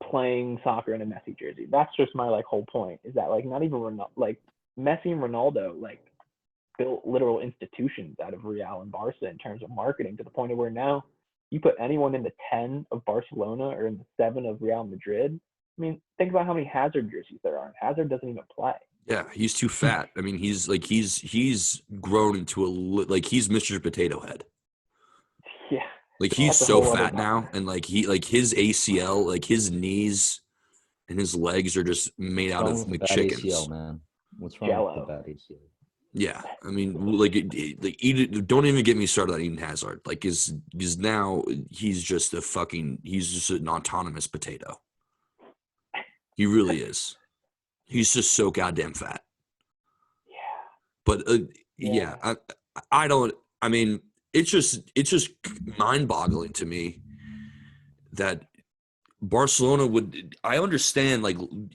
playing soccer in a Messi jersey. That's just my whole point. Is that not even Messi and Ronaldo built literal institutions out of Real and Barca in terms of marketing, to the point of where now you put anyone in the 10 of Barcelona or in the 7 of Real Madrid. I mean, think about how many Hazard jerseys there are. Hazard doesn't even play. Yeah, he's too fat. I mean, he's grown into he's Mr. Potato Head. Yeah. He's so fat now, and his ACL, his knees and his legs are just made out of chickens. ACL, man. What's wrong with the bad ACL? Yeah, I mean, don't even get me started on Eden Hazard. Is now he's just an autonomous potato. He really is. He's just so goddamn fat. Yeah. But I don't. I mean, it's just mind-boggling to me that Barcelona would. I understand,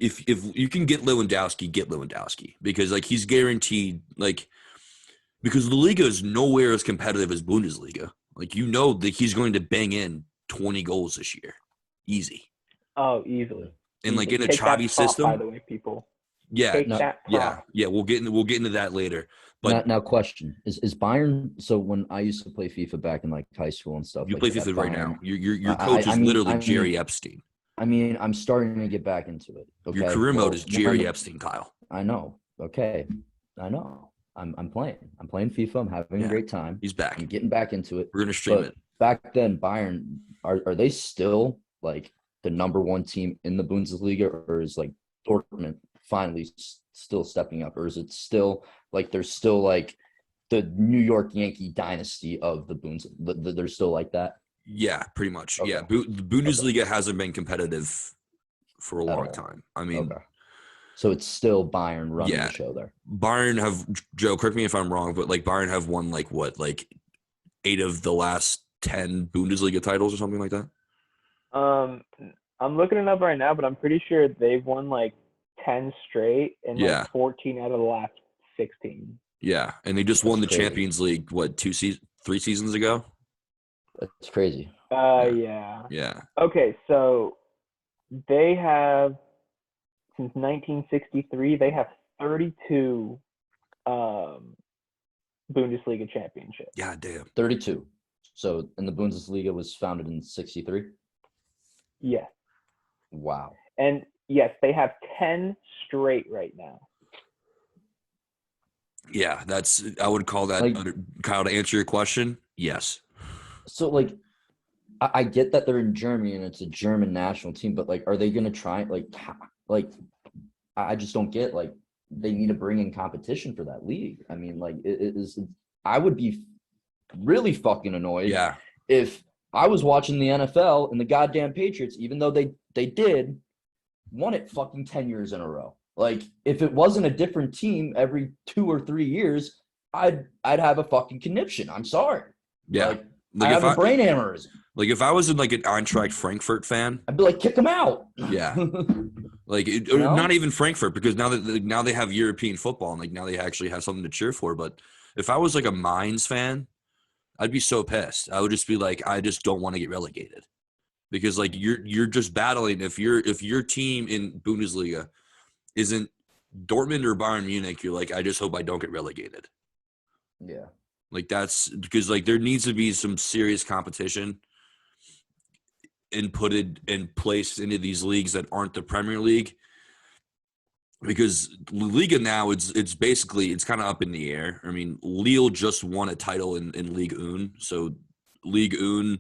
if you can get Lewandowski, because he's guaranteed, because the Liga is nowhere as competitive as Bundesliga. That he's going to bang in 20 goals this year, easy. Oh, easily. And in a Xavi system, by the way, people. Yeah, we'll get into that later. But now question is Bayern. So when I used to play FIFA back in high school and stuff, you play FIFA right now. Your coach is literally Jerry Epstein. I mean, I'm starting to get back into it. Okay? Your career mode is Jerry Epstein, Kyle. I know. Okay, I know. I'm playing. I'm playing FIFA. I'm having a great time. He's back. I'm getting back into it. We're gonna stream it. Back then, Bayern are they still the number one team in the Bundesliga, or is Dortmund finally still stepping up, or is it still they're still the New York Yankee dynasty of the Bundesliga? They're still like that? Yeah, pretty much. Okay. Yeah, the Bundesliga hasn't been competitive for a long time. I mean, so it's still Bayern running the show there. Bayern have, Joe, correct me if I'm wrong, but Bayern have won 8 of the last 10 Bundesliga titles or something like that. I'm looking it up right now, but I'm pretty sure they've won 10 straight and 14 out of the last 16. Yeah, and they just won the That's crazy. Champions League, 3 seasons ago? That's crazy. Yeah. Yeah. Okay, so they have since 1963 they have 32 Bundesliga championships. God damn. 32. So, and the Bundesliga was founded in 63? Yes. Wow. And yes, they have 10 straight right now. Yeah, I would call that, Like, Kyle, to answer your question, yes. so, like, I get that they're in Germany and it's a German national team, but, like, are they going to try, like, I just don't get, like, they need to bring in competition for that league. I mean, like, I would be really fucking annoyed Yeah. if I was watching the NFL and the goddamn Patriots, even though they did, won it fucking 10 years in a row. Like, if it wasn't a different team every 2 or 3 years, I'd have a fucking conniption. I'm sorry. Yeah. Like Like I have a brain aneurysm. Like if I was in like an Eintracht Frankfurt fan, I'd be like, kick them out. Yeah. Like not even Frankfurt, because now they have European football and like now they actually have something to cheer for. But if I was like a Mainz fan, I'd be so pissed. I would just be like, I just don't want to get relegated, because like you're just battling. If your team in Bundesliga isn't Dortmund or Bayern Munich, you're like, I just hope I don't get relegated. Yeah. Like that's because like there needs to be some serious competition inputted and placed into these leagues that aren't the Premier League, because Liga now it's basically it's kind of up in the air. I mean, Lille just won a title in Ligue 1, so Ligue 1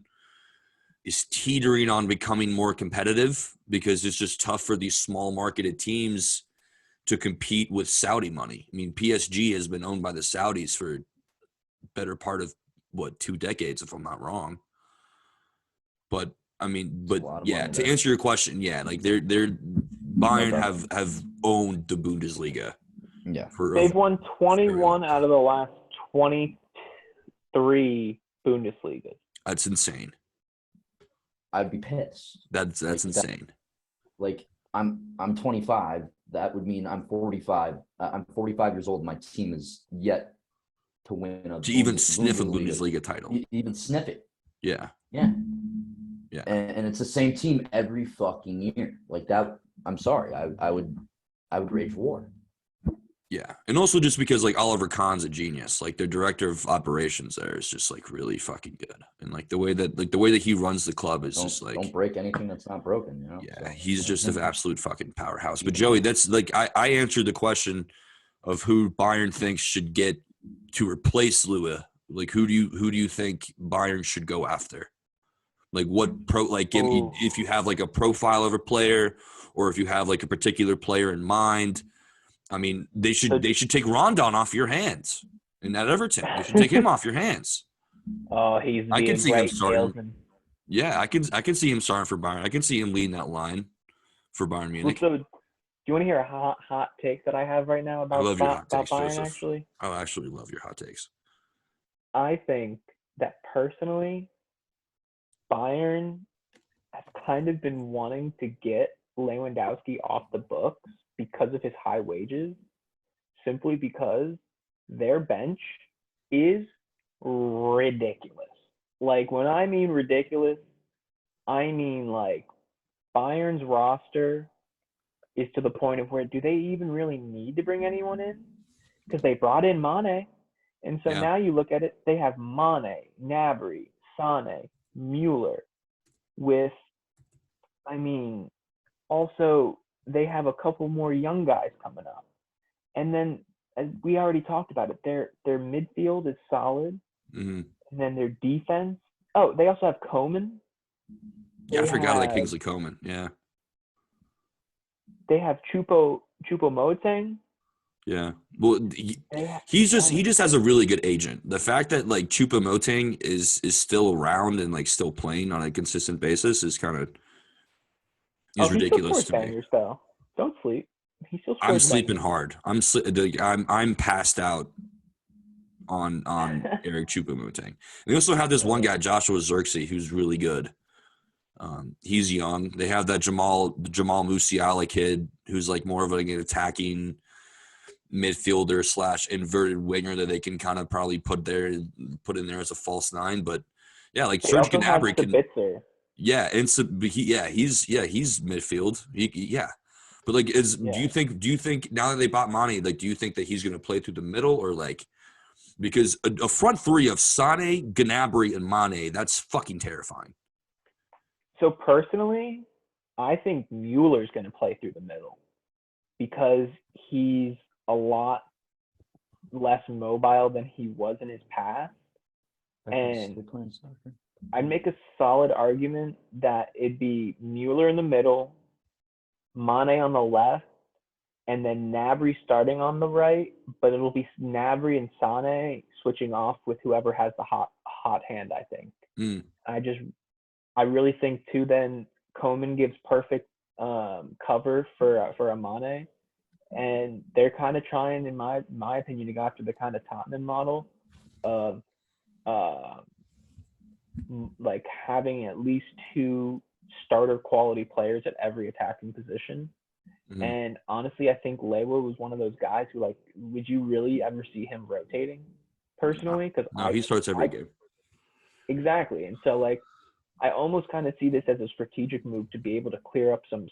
is teetering on becoming more competitive because it's just tough for these small marketed teams to compete with Saudi money. I mean, PSG has been owned by the Saudis for better part of 2 decades, if I'm not wrong. But I mean, but yeah, to answer your question, yeah, like they're Bayern have owned the Bundesliga. Yeah. They've won 21 out of the last 23 Bundesligas. That's insane. I'd be pissed. That's insane. Like I'm 25. That would mean I'm 45. I'm 45 years old. My team is yet to win even sniff a Bundesliga title. Even sniff it. Yeah. Yeah. Yeah. And it's the same team every fucking year. Like that. I'm sorry. I would rage war. Yeah. And also just because like Oliver Kahn's a genius. Like their director of operations there is just like really fucking good. And like the way that he runs the club is just like, don't break anything that's not broken, you know? Yeah, so. He's just an absolute fucking powerhouse. But Joey, that's like I answered the question of who Bayern thinks should get to replace Lua. Like who do you think Bayern should go after? Like what if you have like a profile of a player, or if you have like a particular player in mind. I mean, they should take Rondon off your hands in that Everton. They should take him off your hands. Oh, I can see him starting. Salesman. Yeah, I can see him starting for Bayern. I can see him leading that line for Bayern Munich. So, do you want to hear a hot take that I have right now about Bayern? Joseph. Actually, I actually love your hot takes. I think that personally, Bayern has kind of been wanting to get Lewandowski off the books because of his high wages, simply because their bench is ridiculous. Like, when I mean ridiculous, I mean like Bayern's roster is to the point of where do they even really need to bring anyone in? Because they brought in Mane. And so now you look at it, they have Mane, Gnabry, Sane, Mueller with, I mean, also they have a couple more young guys coming up. And then, as we already talked about it, their midfield is solid. Mm-hmm. And then their defense. Oh, they also have Coman. Yeah, I forgot about Kingsley Coman. Yeah. They have Choupo-Moting. Yeah. Well, he just has a really good agent. The fact that like Choupo-Moting is still around and like still playing on a consistent basis is kind of ridiculous to me. Though. Don't sleep. He still I'm sleeping hard. I'm passed out on Eric Choupo-Moting. They also have this one guy, Joshua Zirkzee, who's really good. He's young. They have that Jamal Musiala kid who's like more of like an attacking midfielder / inverted winger that they can kind of probably put in there as a false nine. But yeah, like They Serge also have Gnabry can. Sabitzer. Yeah, and so he's midfield. But like, do you think now that they bought Mane, like, do you think that he's going to play through the middle or like, because a front three of Sane, Gnabry, and Mane, that's fucking terrifying. So personally, I think Mueller's going to play through the middle because he's a lot less mobile than he was in his past. And I'd make a solid argument that it'd be Mueller in the middle, Mane on the left, and then Gnabry starting on the right, but it'll be Gnabry and Sane switching off with whoever has the hot hand, I think. I really think too then Koeman gives perfect cover for a Mane, and they're kind of trying, in my opinion, to go after the kind of Tottenham model of like having at least 2 starter quality players at every attacking position. Mm-hmm. And honestly, I think Lewa was one of those guys who, like, would you really ever see him rotating personally? Because he starts every game. Exactly. And so, like, I almost kind of see this as a strategic move to be able to clear up some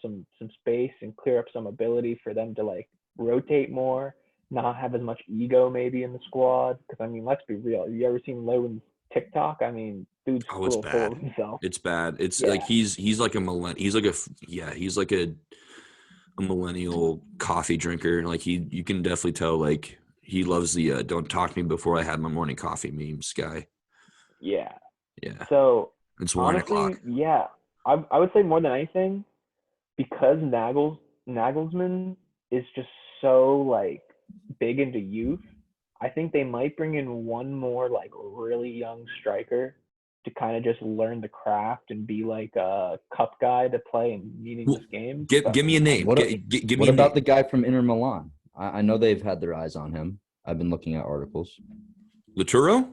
space and clear up some ability for them to, like, rotate more, not have as much ego maybe in the squad. Because, I mean, let's be real. Have you ever seen Lewan's TikTok? I mean, dude's it's bad. Full of himself. It's bad. It's like he's like a he's like a millennial coffee drinker. Like you can definitely tell, like, he loves the "don't talk to me before I had my morning coffee" memes guy. Yeah. So it's 1 o'clock. Yeah, I would say more than anything, because Nagelsmann is just so, like, big into youth. I think they might bring in one more, like, really young striker to kind of just learn the craft and be like a cup guy to play in meaningless games. Give me a name. What about name. the guy from Inter Milan? I know they've had their eyes on him. I've been looking at articles. Lautaro?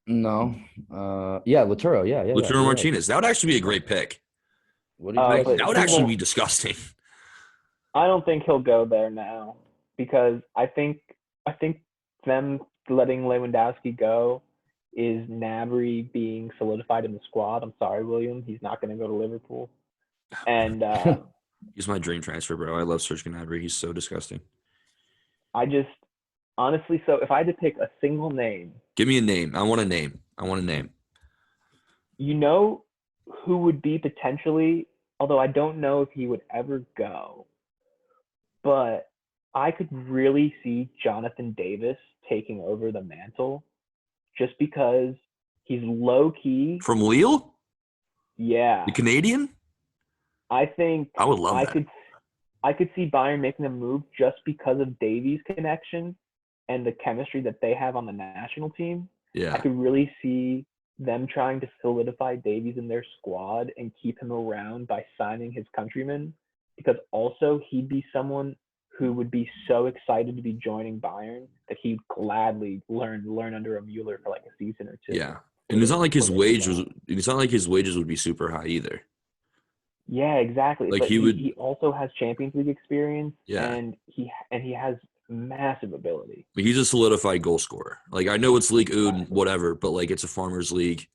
No. Lautaro. Yeah. Lautaro Martinez. That would actually be a great pick. What do you think? That would actually be disgusting. I don't think he'll go there now because I think them letting Lewandowski go is Gnabry being solidified in the squad. I'm sorry, William. He's not going to go to Liverpool. And he's my dream transfer, bro. I love Serge Gnabry. He's so disgusting. Honestly, so if I had to pick a single name. Give me a name. I want a name. You know who would be potentially, although I don't know if he would ever go, but I could really see Jonathan Davis taking over the mantle just because he's low-key. From Lille? Yeah. The Canadian? I think I would love that. I could see Bayern making a move just because of Davies' connection and the chemistry that they have on the national team. Yeah. I could really see them trying to solidify Davies in their squad and keep him around by signing his countryman, because also he'd be someone who would be so excited to be joining Bayern that he'd gladly learn under a Mueller for like a season or two. Yeah. And it's not like his wages would be super high either. Yeah, exactly. Like but he he also has Champions League experience. Yeah. And he has massive ability. He's a solidified goal scorer. Like, I know it's League One, whatever, but like it's a farmers league,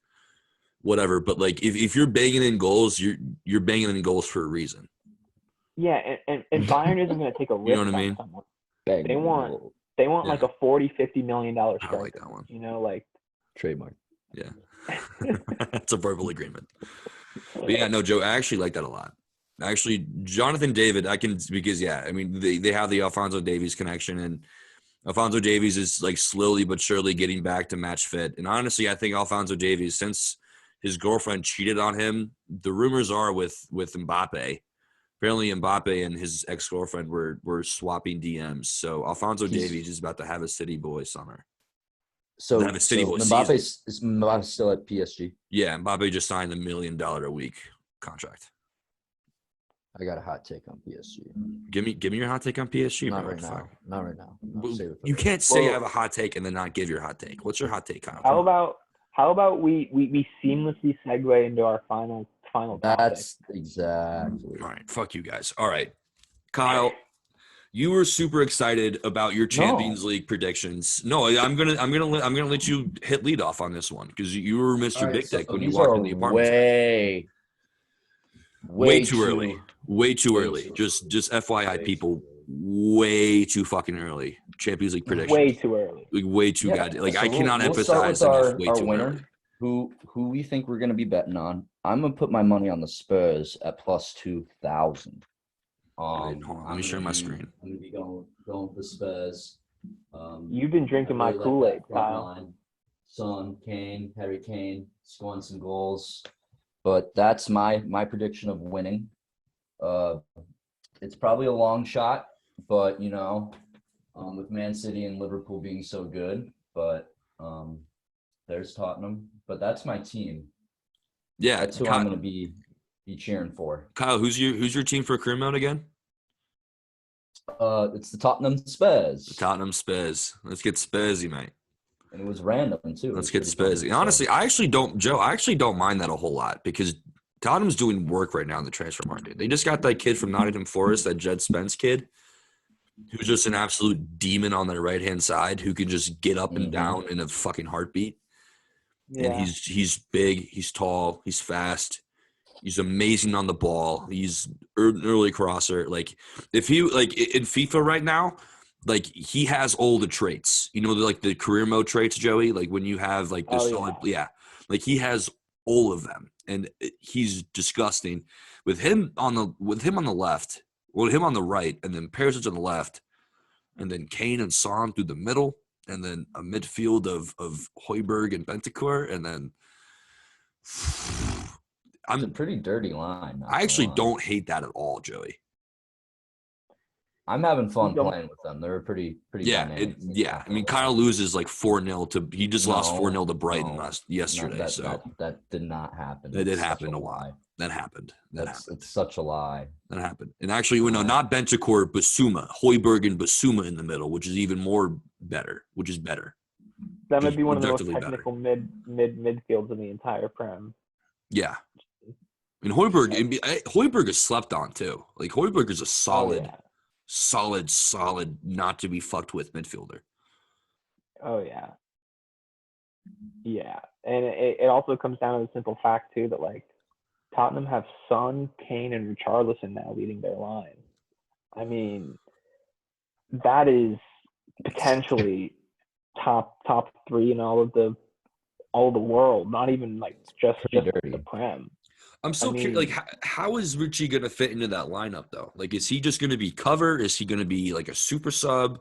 whatever. But like if you're banging in goals, you're banging in goals for a reason. Yeah, and Bayern isn't going to take a risk. You know what I mean? On someone. They want like a $40-50 million striker. I like that one. You know, like trademark. Yeah. That's a verbal agreement. But yeah, no, Joe, I actually like that a lot. Actually, Jonathan David, because I mean, they have the Alphonso Davies connection, and Alphonso Davies is like slowly but surely getting back to match fit. And honestly, I think Alphonso Davies, since his girlfriend cheated on him, the rumors are with Mbappe. Apparently, Mbappe and his ex-girlfriend were swapping DMs. So Alphonso Davies is about to have a city boy summer. So Mbappe still at PSG? Yeah, Mbappe just signed a $1 million a week contract. I got a hot take on PSG. Give me your hot take on PSG. Not right now. You can't say I have a hot take and then not give your hot take. What's your hot take, Kyle? How about we seamlessly segue into our final topic? That's exactly. All right, fuck you guys. All right, Kyle, You were super excited about your Champions No. League predictions. No, I'm gonna let you hit lead off on this one because you were All Mr. right, Big so Dick when you these walked are in the apartment today. Way too early. Way too early. Just FYI, way people. too early. Way too fucking early. Champions League predictions. Way too early. Like way too Yeah, goddamn. Like so I cannot we'll start emphasize with enough. our Way our too winner, early. who we think we're gonna be betting on. I'm gonna put my money on the Spurs at plus 2,000. Wait, hold on. Let me share my screen. I'm gonna be going with the Spurs. You've been drinking my like Kool-Aid, that front Kyle. line. Son, Kane, Harry Kane scoring some goals. But that's my prediction of winning. It's probably a long shot, but with Man City and Liverpool being so good, but there's Tottenham. But that's my team. Yeah, That's who I'm going to be cheering for. Kyle, who's your team for career mode again? It's the Tottenham Spurs. The Tottenham Spurs. Let's get Spursy, mate. And it was random too. Let's get Spursy. Honestly, I actually don't mind that a whole lot because Tottenham's doing work right now in the transfer market. They just got that kid from Nottingham Forest, that Jed Spence kid, who's just an absolute demon on their right hand side who can just get up and down in a fucking heartbeat. Yeah. And he's big, he's tall, he's fast, he's amazing on the ball. He's an early crosser. Like if he like in FIFA right now, like he has all the traits. Like the career mode traits, Joey. Like when you have like this solid, like he has all of them, and he's disgusting. With him on the left, with him on the right, and then Perisic on the left, and then Kane and Son through the middle, and then a midfield of Højbjerg and Bentancur, and then It's a pretty dirty line. I actually don't hate that at all, Joey. I'm having fun playing with them. They're pretty dynamic. I mean, Kyle loses like 4-0 to. He just lost 4-0 to Brighton yesterday. That did not happen. That did happen a while. That happened. It's such a lie. That happened. And actually, not Bentancur, Basuma, Højbjerg and Basuma in the middle, which is even more better. Which is better. That might be one of the most technical midfields in the entire Prem. Yeah. And Højbjerg is slept on too. Like Højbjerg is a solid, not to be fucked with midfielder. Oh yeah. Yeah. And it also comes down to the simple fact too that like Tottenham have Son, Kane, and Richarlison now leading their line. I mean, that is potentially top three in all of the world, not even like just the Prem. I'm so curious. Like, how is Richie going to fit into that lineup, though? Like, is he just going to be cover? Is he going to be like a super sub?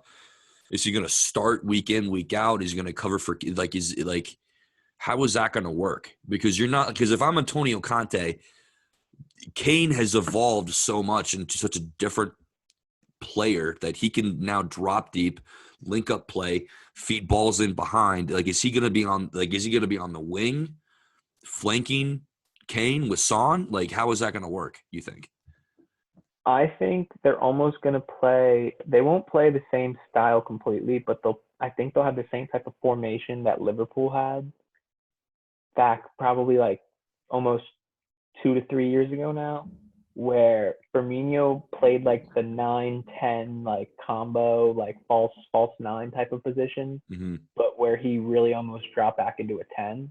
Is he going to start week in, week out? Is he going to cover for like? Is it like? How is that going to work? Because if I'm Antonio Conte, Kane has evolved so much into such a different player that he can now drop deep, link up play, feed balls in behind. Like, is he going to be on? Like, is he going to be on the wing, flanking Kane with Son? Like, how is that going to work, you think? I think they're almost going to play – they won't play the same style completely, but I think they'll have the same type of formation that Liverpool had back probably like almost 2 to 3 years ago now, where Firmino played like the 9-10 like combo, like false 9 type of position, but where he really almost dropped back into a 10.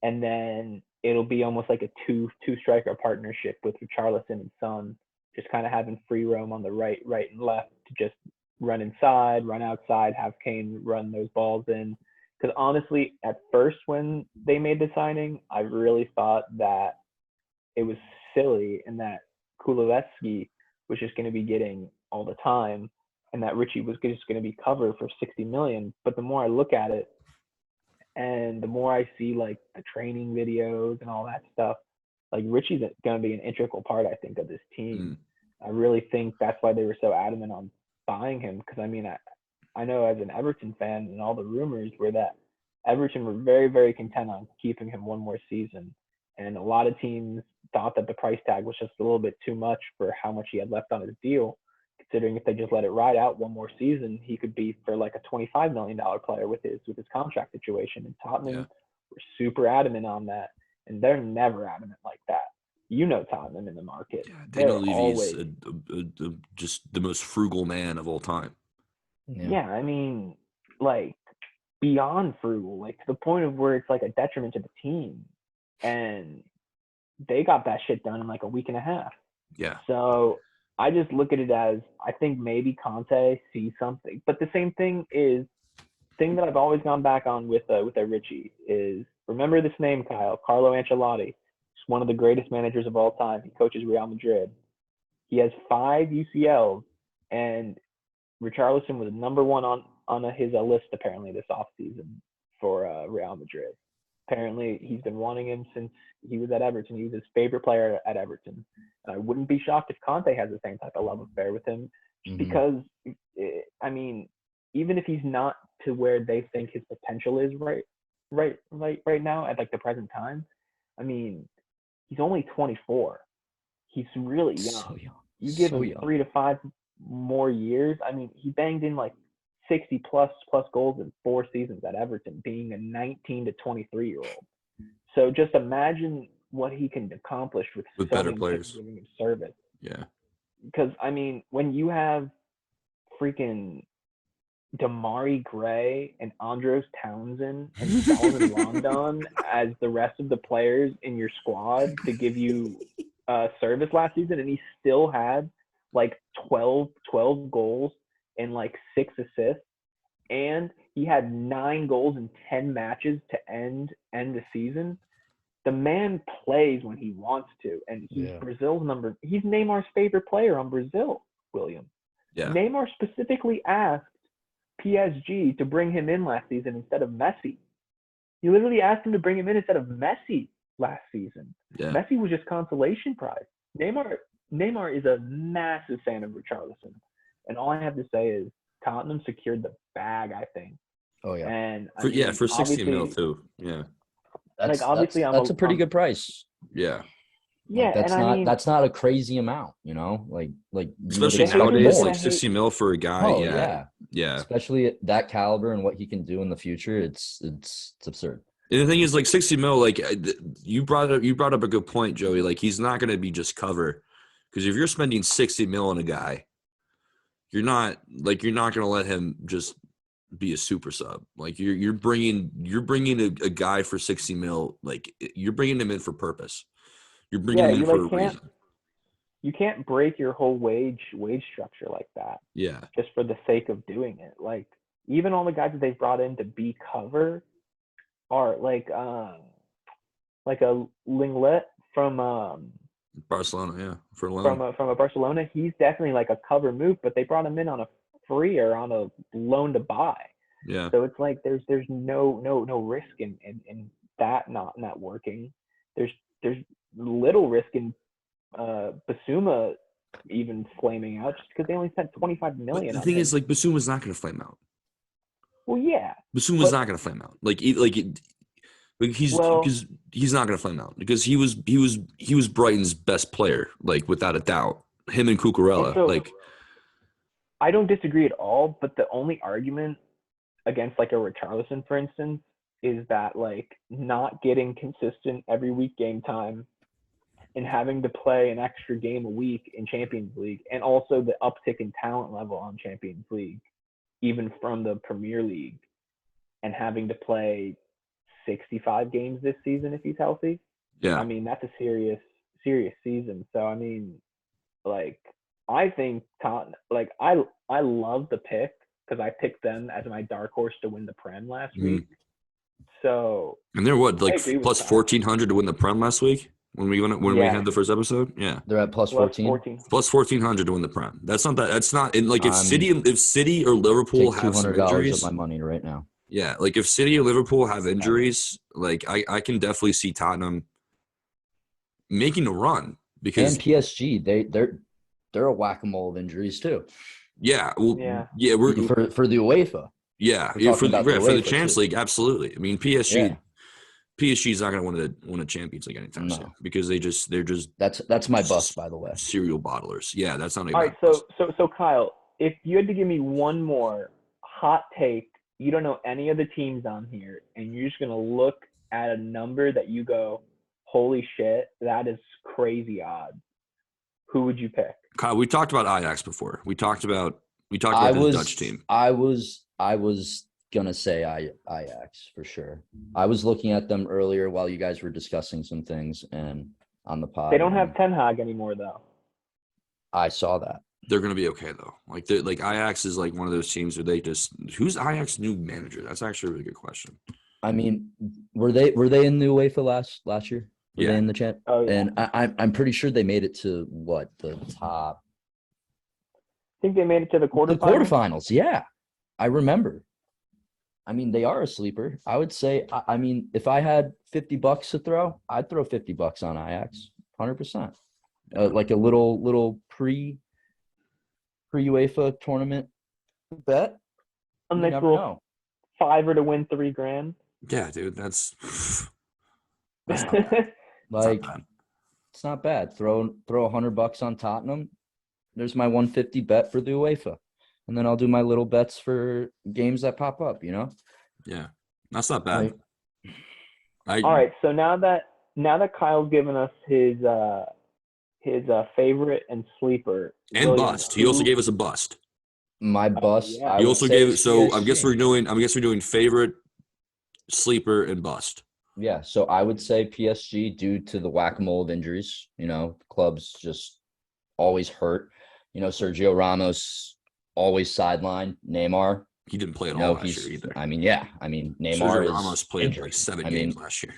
And then it'll be almost like a two striker partnership with Richarlison and Son, just kind of having free roam on the right and left to just run inside, run outside, have Kane run those balls in. Because honestly, at first when they made the signing, I really thought that it was silly and that Kulusevski was just going to be getting all the time and that Richie was just going to be covered for 60 million. But the more I look at it, and the more I see like the training videos and all that stuff, like Richie's going to be an integral part, I think, of this team. I really think that's why they were so adamant on buying him. Because I mean, I know as an Everton fan, and all the rumors were that Everton were very, very content on keeping him one more season. And a lot of teams thought that the price tag was just a little bit too much for how much he had left on his deal. Considering if they just let it ride out one more season, he could be for like a $25 million player with his contract situation. And Tottenham were super adamant on that, and they're never adamant like that. you know Tottenham in the market. Yeah, They're Daniel Levy's always just the most frugal man of all time. yeah. I mean, like beyond frugal, like to the point of where it's like a detriment to the team, and they got that shit done in like a week and a half. Yeah. So I just look at it as I think maybe Conte sees something, but the same thing that I've always gone back on with Richie is remember this name, Kyle, Carlo Ancelotti. He's one of the greatest managers of all time. He coaches Real Madrid. He has 5 UCLs, and Richarlison was number one on his list apparently this offseason for Real Madrid. Apparently, he's been wanting him since he was at Everton. He was his favorite player at Everton. And I wouldn't be shocked if Conte has the same type of love affair with him, just because, I mean, even if he's not to where they think his potential is right now at like the present time, I mean, he's only 24. He's really young. So young. You give him young. 3 to 5 more years. I mean, he banged in like 60 plus goals in 4 seasons at Everton, being a 19 to 23-year-old. So just imagine what he can accomplish with so better many players giving him service. Yeah. Because I mean, when you have freaking Damari Gray and Andros Townsend and Solomon Rondon as the rest of the players in your squad to give you service last season, and he still had like 12 goals and like 6 assists, and he had 9 goals in 10 matches to end the season. The man plays when he wants to, and he's Brazil's he's Neymar's favorite player on Brazil, William. Yeah. Neymar specifically asked PSG to bring him in last season instead of Messi. He literally asked him to bring him in instead of Messi last season. Yeah. Messi was just consolation prize. Neymar is a massive fan of Richarlison. And all I have to say is Tottenham secured the bag, I think. Oh yeah. And For 60 mil too. Yeah. That's obviously that's a pretty good price. Yeah. Yeah, like, that's not a crazy amount, like especially nowadays, like 60 mil for a guy. Oh, yeah. Especially at that caliber and what he can do in the future, it's absurd. And the thing is, like 60 mil, like you brought up a good point, Joey. Like he's not going to be just cover, because if you're spending 60 mil on a guy, you're not going to let him just be a super sub. Like you're bringing a guy for 60 mil. Like you're bringing him in for purpose. You're bringing him in for a reason. You can't break your whole wage structure like that. Yeah. Just for the sake of doing it. Like even all the guys that they've brought in to be cover are like a Linglet from Barcelona, yeah, for a loan. From a Barcelona. He's definitely like a cover move, but they brought him in on a free or on a loan to buy. Yeah. So it's like there's no risk in that not working. There's little risk in Basuma even flaming out just because they only spent 25 million. But the thing is, like Basuma's not going to flame out. Well, yeah. Basuma's not going to flame out. He's not going to flame out because he was Brighton's best player, like without a doubt. Him and Cucurella, so, I don't disagree at all, but the only argument against like a Richarlison, for instance, is that like not getting consistent every week game time and having to play an extra game a week in Champions League, and also the uptick in talent level on Champions League, even from the Premier League, and having to play 65 games this season if he's healthy. Yeah. I mean, that's a serious season. So, I mean, like, I think I love the pick because I picked them as my dark horse to win the Prem last week. So, and they're what, like plus 1,400 to win the Prem last week when we had the first episode. Yeah, they're at plus 14. Plus 1,400 to win the Prem. That's not. And like if City or Liverpool have some injuries, of my money right now. Yeah, like if City or Liverpool have injuries, like I can definitely see Tottenham making a run because and PSG they're a whack-a-mole of injuries too. Yeah, well, yeah, we're for the UEFA. Yeah, for the Champions League, absolutely. I mean, PSG's not going to win a Champions League anytime soon because they're just that's my bust, by the way. Serial bottlers. Yeah, that's not a all right. So Kyle, if you had to give me one more hot take, you don't know any of the teams on here, and you're just going to look at a number that you go, holy shit, that is crazy odds, who would you pick? Kyle, we talked about Ajax before. We talked about I this was Dutch team. I was gonna say Ajax for sure. I was looking at them earlier while you guys were discussing some things and on the pod. They don't have Ten Hag anymore, though. I saw that. They're gonna be okay though. Like Ajax is like one of those teams where they just who's Ajax's new manager? That's actually a really good question. I mean, were they in the UEFA last year? Were they in the champ? Oh, yeah. And I'm pretty sure they made it to the top. I think they made it to the quarterfinals. The quarterfinals, yeah. I remember. I mean, they are a sleeper. I would say. I mean, if I had $50 to throw, I'd throw $50 on Ajax, 100%. Like a little pre UEFA tournament bet. A nice little $5 to win $3,000. Yeah, dude, that's not bad. Like, it's not bad. Throw $100 on Tottenham. There's my 150 bet for the UEFA, and then I'll do my little bets for games that pop up. Yeah, that's not bad. All right, so now that Kyle's given us his favorite and sleeper and William, bust. He also gave us a bust. My bust. Yeah. He also gave it. So PSG. I guess we're doing favorite, sleeper, and bust. Yeah, so I would say PSG due to the whack-a-mole of injuries. Clubs just always hurt. Sergio Ramos always sidelined. Neymar. He didn't play at all last year either. Neymar Sergio Ramos played injured. like 7 games last year.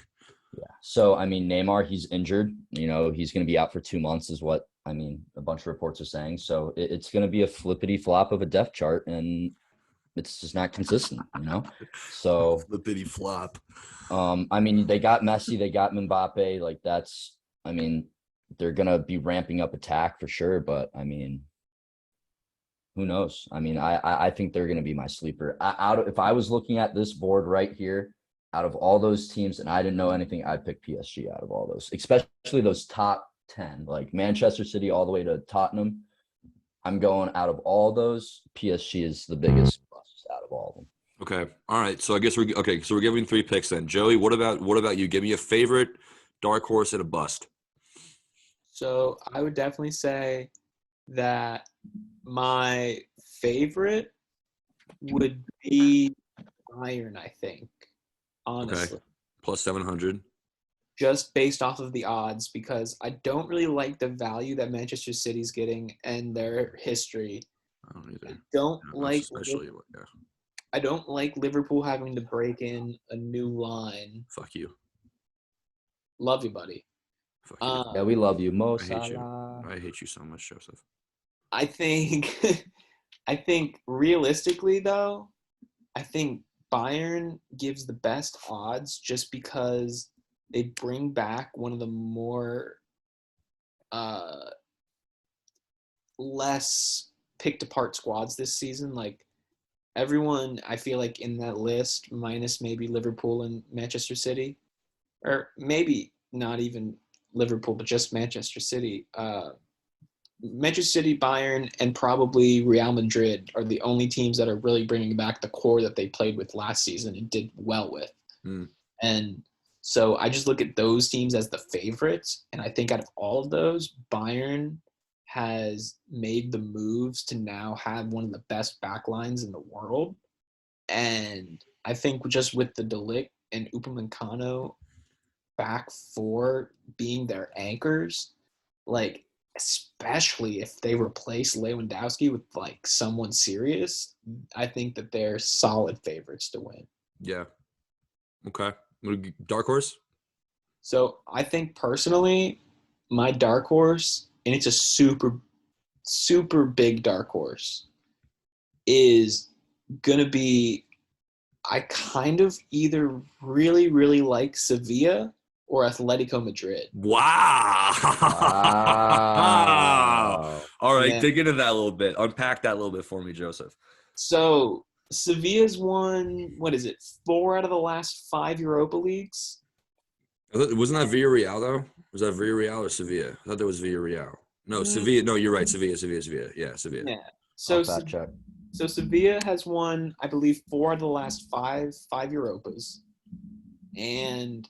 Yeah. So, Neymar, he's injured. He's going to be out for 2 months is what, a bunch of reports are saying. So it's going to be a flippity flop of a depth chart, and it's just not consistent, So flippity flop. They got Messi, they got Mbappe. Like that's, they're going to be ramping up attack for sure. But who knows? I think they're going to be my sleeper. If I was looking at this board right here, out of all those teams, and I didn't know anything, I'd pick PSG out of all those, especially those top 10, like Manchester City all the way to Tottenham. I'm going out of all those, PSG is the biggest bust out of all of them. Okay. All right. So I guess we're giving 3 picks then. Joey, what about you? Give me a favorite, dark horse, and a bust. So I would definitely say that my favorite would be Bayern, I think, honestly. Okay. Plus 700. Just based off of the odds, because I don't really like the value that Manchester City's getting and their history. I don't either. I don't like Liverpool having to break in a new line. Fuck you. Love you, buddy. Fuck you. Yeah, we love you. Mo I hate Salah. you. I hate you so much, Joseph. I think realistically though, I think Bayern gives the best odds just because they bring back one of the more less picked apart squads this season. Like everyone, I feel like in that list, minus maybe Liverpool and Manchester City, or maybe not even Liverpool, but just Manchester City. Manchester City, Bayern, and probably Real Madrid are the only teams that are really bringing back the core that they played with last season and did well with. And so I just look at those teams as the favorites, and I think out of all of those, Bayern has made the moves to now have one of the best backlines in the world. And I think just with the Ligt and Upamecano back four being their anchors, like especially if they replace Lewandowski with like someone serious, I think that they're solid favorites to win. Yeah. Okay. Dark horse? So I think personally, my dark horse, and it's a super, super big dark horse, is going to be, I kind of either really, really like Sevilla or Atletico Madrid. Wow. All right, Yeah. dig into that a little bit. Unpack that a little bit for me, Joseph. So Sevilla's won, 4 out of the last 5 Europa Leagues? Wasn't that Villarreal, though? Was that Villarreal or Sevilla? I thought that was Villarreal. No, Sevilla. No, you're right. Sevilla. Yeah, Sevilla. Yeah. So Sevilla has won, I believe, 4 out of the last 5 Europas. And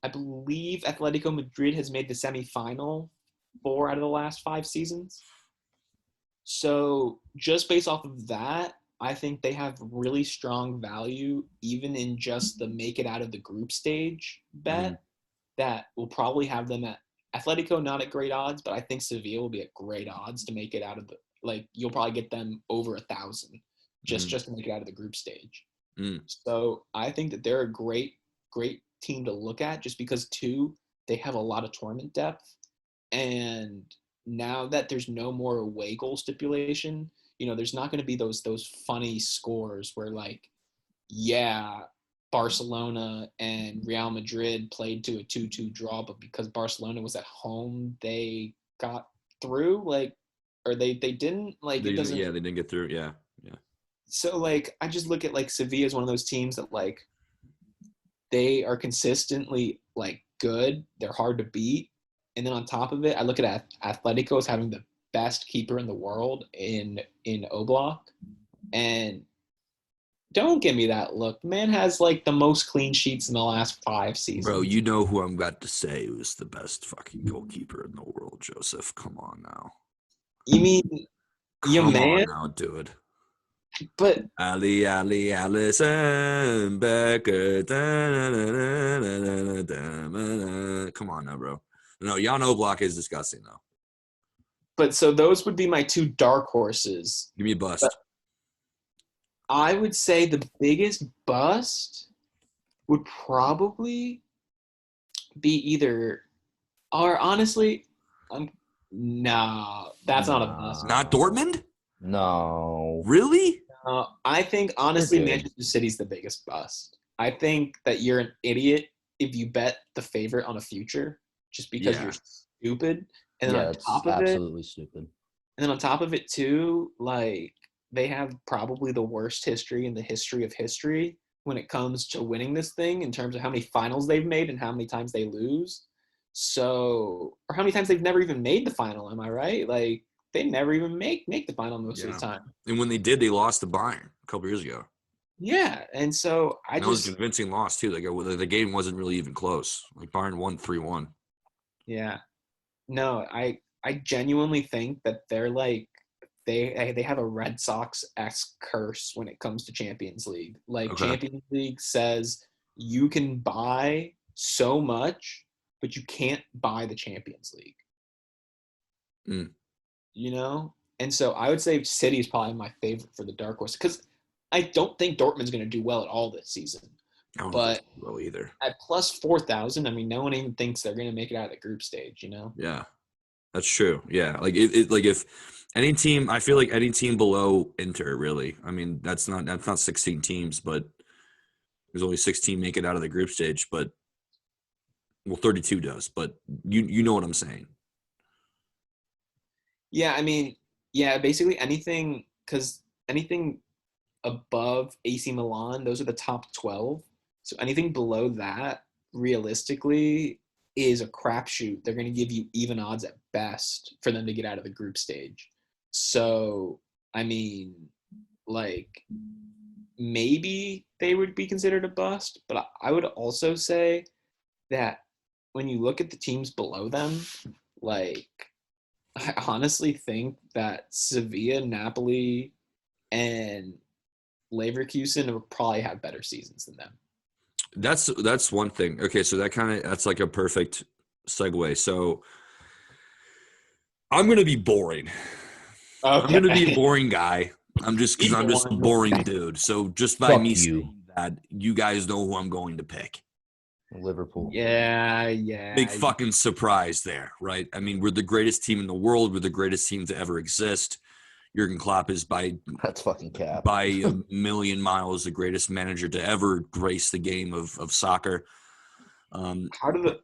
I believe Atletico Madrid has made the semifinal 4 out of the last 5 seasons. So just based off of that, I think they have really strong value, even in just the make it out of the group stage bet. That will probably have them at Atletico, not at great odds, but I think Sevilla will be at great odds to make it out of the, like, you'll probably get them over 1,000 just to make it out of the group stage. So I think that they're a great team to look at, just because, 2, they have a lot of tournament depth. And now that there's no more away goal stipulation, there's not going to be those funny scores where, like, Barcelona and Real Madrid played to a 2-2 draw, but because Barcelona was at home, they got through, like, or they didn't, like, it doesn't. Yeah, they didn't get through. Yeah. So, like, I just look at, like, Sevilla as one of those teams that, like, they are consistently, like, good. They're hard to beat. And then on top of it, I look at Atletico as having the best keeper in the world in Oblak. And don't give me that look. Man has, like, the most clean sheets in the last 5 seasons. Bro, you know who I'm about to say was the best fucking goalkeeper in the world, Joseph. Come on now. You mean Come man? on now, dude. But Allison Becker. Come on now, bro. No, Jan Oblak is disgusting, though. But so those would be my 2 dark horses. Give me a bust. But I would say the biggest bust would probably be either, or honestly, no, that's not a bust. Not Dortmund? No. Really? I think, honestly, Okay. Manchester City's the biggest bust. I think that you're an idiot if you bet the favorite on a future just because you're stupid. And then on That's top of absolutely stupid. And then on top of it, too, like, they have probably the worst history in the history of history when it comes to winning this thing, in terms of how many finals they've made and how many times they lose. So, or how many times they've never even made the final, am I right? Like, they never even make the final most of the time. And when they did, they lost to Bayern a couple years ago. Yeah, and so That was a convincing loss, too. Like, the game wasn't really even close. Like, Bayern won 3-1. Yeah. No, I genuinely think that they're, like, they have a Red Sox-esque curse when it comes to Champions League. Like, Okay. Champions League says you can buy so much, but you can't buy the Champions League. And so I would say City is probably my favorite for the dark horse, because I don't think Dortmund's going to do well at all this season. I don't But know well either. at plus 4,000, I mean, no one even thinks they're going to make it out of the group stage, Yeah, that's true. Yeah, like like if any team, I feel like any team below Inter, really. I mean, that's not 16 teams, but there's only 16 make it out of the group stage. But 32 does. But you know what I'm saying. Yeah, I mean, basically anything, because anything above AC Milan, those are the top 12. So anything below that, realistically, is a crapshoot. They're going to give you even odds at best for them to get out of the group stage. So, I mean, like, maybe they would be considered a bust, but I would also say that when you look at the teams below them, like, I honestly think that Sevilla, Napoli, and Leverkusen will probably have better seasons than them. That's one thing. Okay, so that's like a perfect segue. So I'm gonna be boring. Okay. I'm gonna be a boring guy. I'm just a boring dude. So just by me saying that, you guys know who I'm going to pick. Liverpool. Yeah. Big fucking surprise there, right? I mean, we're the greatest team in the world. We're the greatest team to ever exist. Jurgen Klopp is that's fucking cap. by a million miles the greatest manager to ever grace the game of soccer. How did the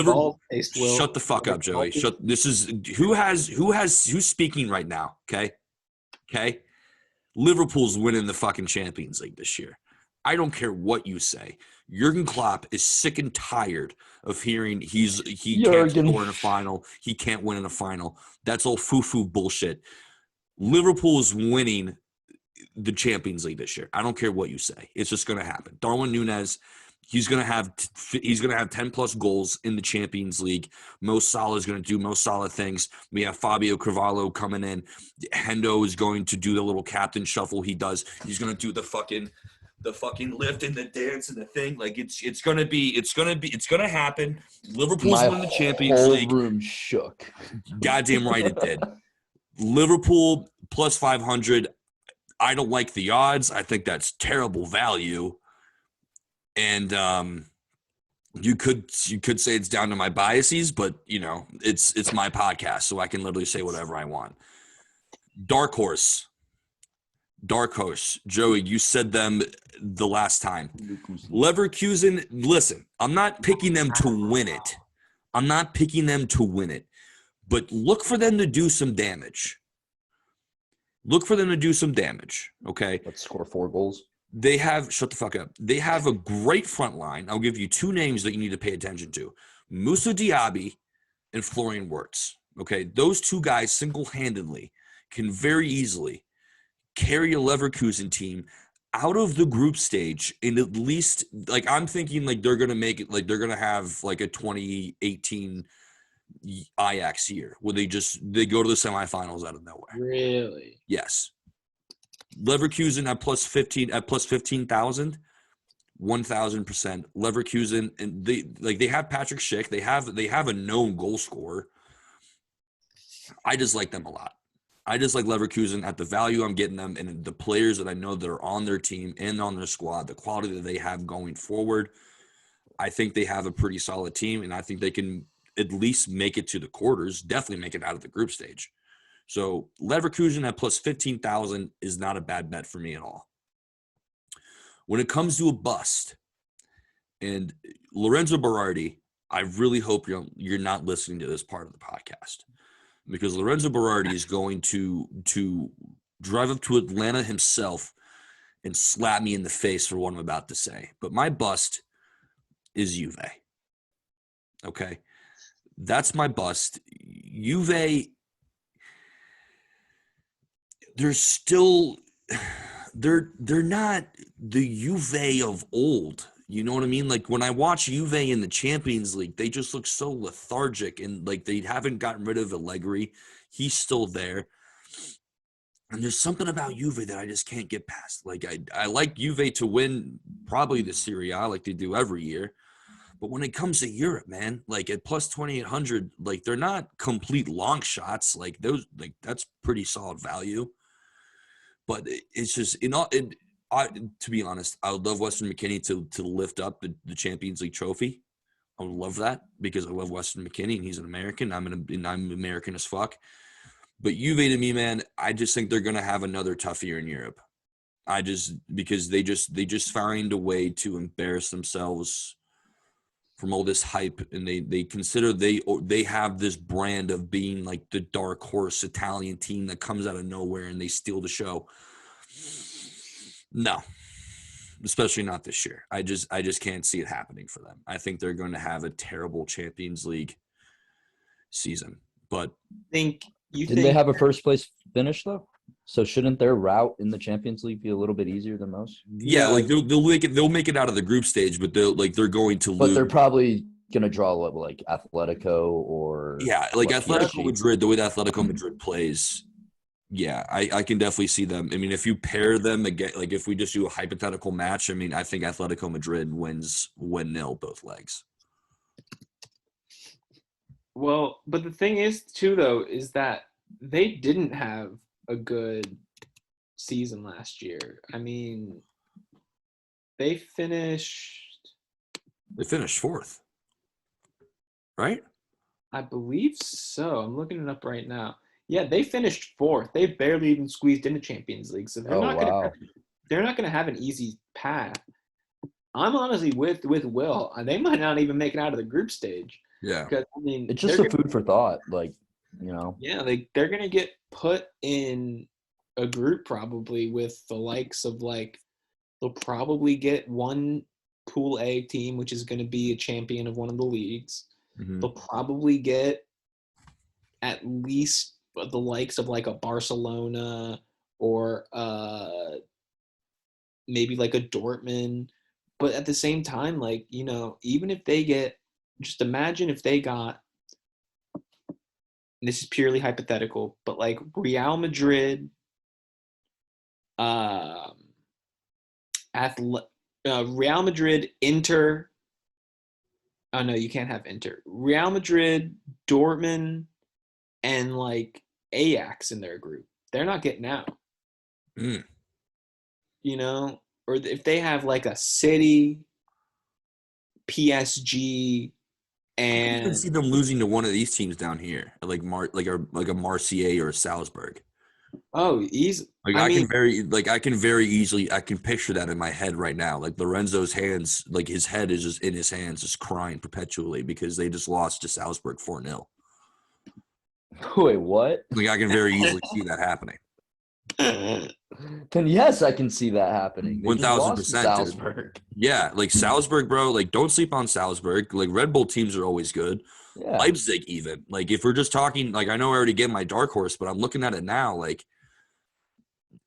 ball taste? Will, shut the fuck up, Joey. Who's speaking right now? Okay. Liverpool's winning the fucking Champions League this year. I don't care what you say. Jurgen Klopp is sick and tired of hearing he can't score in a final. He can't win in a final. That's all foo-foo bullshit. Liverpool is winning the Champions League this year. I don't care what you say. It's just going to happen. Darwin Núñez He's gonna have 10 plus goals in the Champions League. Mo Salah is gonna do Mo Salah things. We have Fabio Carvalho coming in. Hendo is going to do the little captain shuffle he does. He's gonna do the fucking lift and the dance and the thing. Like it's gonna happen. Liverpool's winning the Champions League. My whole room shook. Goddamn right it did. Liverpool plus 500. I don't like the odds. I think that's terrible value. And you could say it's down to my biases, but it's my podcast, so I can literally say whatever I want. Dark horse, Joey, you said them the last time. Leverkusen, listen, I'm not picking them to win it. But look for them to do some damage. Okay? Let's score 4 goals. Shut the fuck up. They have a great front line. I'll give you 2 names that you need to pay attention to. Moussa Diaby and Florian Wirtz. Okay, those 2 guys single-handedly can very easily carry a Leverkusen team out of the group stage in at least, like, I'm thinking like they're going to make it, like they're going to have like a 2018 Ajax year where they go to the semifinals out of nowhere. Really? Yes. Leverkusen at plus 15,000, 1,000%. Leverkusen, and they have Patrick Schick. They have a known goal scorer. I just like them a lot. I just like Leverkusen at the value I'm getting them and the players that I know that are on their team and on their squad, the quality that they have going forward. I think they have a pretty solid team, and I think they can at least make it to the quarters, definitely make it out of the group stage. So Leverkusen at plus 15,000 is not a bad bet for me at all. When it comes to a bust, and Lorenzo Berardi, I really hope you're not listening to this part of the podcast, because Lorenzo Berardi is going to drive up to Atlanta himself and slap me in the face for what I'm about to say. But my bust is Juve. Okay? That's my bust. Juve, they're not the Juve of old. You know what I mean? Like when I watch Juve in the Champions League, they just look so lethargic, and like they haven't gotten rid of Allegri. He's still there. And there's something about Juve that I just can't get past. Like I like Juve to win probably the Serie A like they do every year. But when it comes to Europe, man, like at plus 2,800, like they're not complete long shots. Like those, like that's pretty solid value. But it's just to be honest, I would love Weston McKennie to lift up the Champions League trophy. I would love that because I love Weston McKennie and he's an American. I'm American as fuck. But Juve to me, man, I just think they're gonna have another tough year in Europe. Because they just find a way to embarrass themselves from all this hype, and they consider they have this brand of being like the dark horse Italian team that comes out of nowhere and they steal the show. No, especially not this year. I just can't see it happening for them. I think they're going to have a terrible Champions League season. But didn't they have a first place finish though? So shouldn't their route in the Champions League be a little bit easier than most? Yeah, like they'll make it out of the group stage, but they're going to lose. But they're probably gonna draw like Atletico or like Atletico Madrid. The way that Atletico Madrid plays, yeah, I can definitely see them. I mean, if you pair them again, like if we just do a hypothetical match, I mean, I think Atletico Madrid wins 1-0 both legs. Well, but the thing is too, though, is that they didn't have a good season last year. I mean, they finished 4th, right? I believe so. I'm looking it up right now. Yeah, they finished 4th. They barely even squeezed into Champions League, so they're not gonna have an easy path. I'm honestly with Will. They might not even make it out of the group stage. Yeah, because I mean, it's just a food for thought, like. Yeah, they're going to get put in a group probably with the likes of they'll probably get one Pool A team, which is going to be a champion of one of the leagues. Mm-hmm. They'll probably get at least the likes of a Barcelona or maybe a Dortmund. but at the same time, like, you know, even if they get, just imagine if they got, and this is purely hypothetical, but like Real Madrid, Real Madrid, Inter. Oh no, you can't have Inter. Real Madrid, Dortmund, and like Ajax in their group. They're not getting out. Mm. You know, or if they have like a City, PSG, I can and see them losing to one of these teams down here, like a Marseille or a Salzburg. he's. Like I mean, I can very easily I can picture that in my head right now. Like Lorenzo's hands, like his head is just in his hands, just crying perpetually because they just lost to Salzburg 4-0. Wait, what? Like I can very easily see that happening. Then yes, I can see that happening. They just lost to 1000%. Salzburg. Yeah, like Salzburg, bro. Like don't sleep on Salzburg. Like Red Bull teams are always good. Yeah. Leipzig, even like if we're just talking, like I know I already get my dark horse, but I'm looking at it now. Like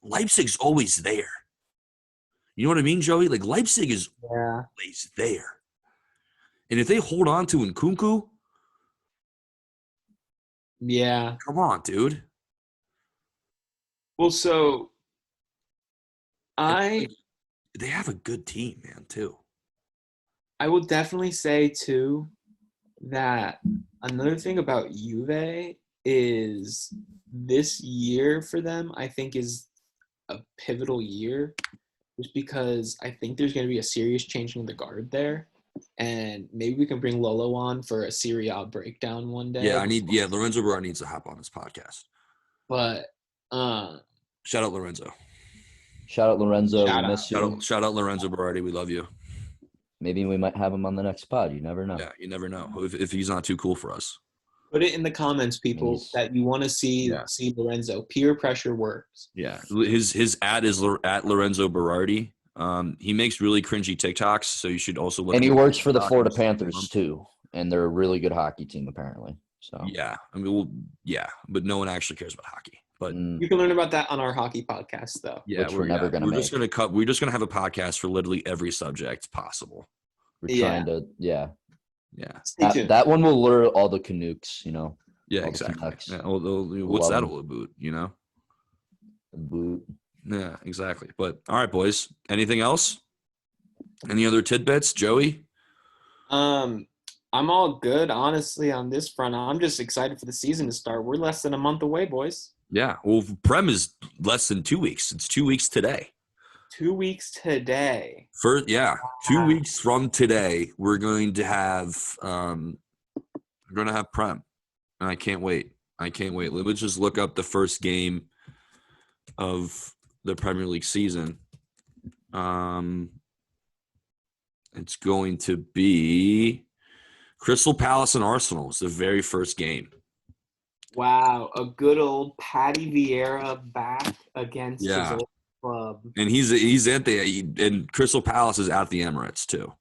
Leipzig's always there. You know what I mean, Joey? Like Leipzig is always there. And if they hold on to Nkunku, yeah. come on, dude. Well, so They have a good team, man, too. I will definitely say too that another thing about Juve is this year for them, I think, is a pivotal year, just because I think there's going to be a serious changing of the guard there, and maybe we can bring Lolo on for a Serie A breakdown one day. Yeah, Lorenzo Berard needs to hop on this podcast. But shout out Lorenzo. Shout out Lorenzo. Shout We out. miss you. Shout out Lorenzo Berardi. We love you. Maybe we might have him on the next pod. You never know. Yeah, you never know if he's not too cool for us. Put it in the comments, people, that you want to see Lorenzo. Peer pressure works. Yeah, his ad is at Lorenzo Berardi. He makes really cringy TikToks, so you should also look. And he works for the Florida Panthers too, and they're a really good hockey team apparently. So yeah, I mean, but no one actually cares about hockey. But you can learn about that on our hockey podcast, though. Yeah, which we're never going to make. We're just gonna have a podcast for literally every subject possible. We're trying to, yeah. That one will lure all the Canucks, you know. Yeah, exactly. Yeah, what's that all about? You know. Boot. Yeah, exactly. But all right, boys. Anything else? Any other tidbits, Joey? I'm all good, honestly, on this front. I'm just excited for the season to start. We're less than a month away, boys. Yeah. Well, Prem is less than 2 weeks. It's 2 weeks today. 2 weeks today. 2 weeks from today, we're going to have Prem, and I can't wait. Let me just look up the first game of the Premier League season. It's going to be Crystal Palace and Arsenal. It's the very first game. Wow, a good old Patty Vieira back against his old club. And he's at and Crystal Palace is at the Emirates too.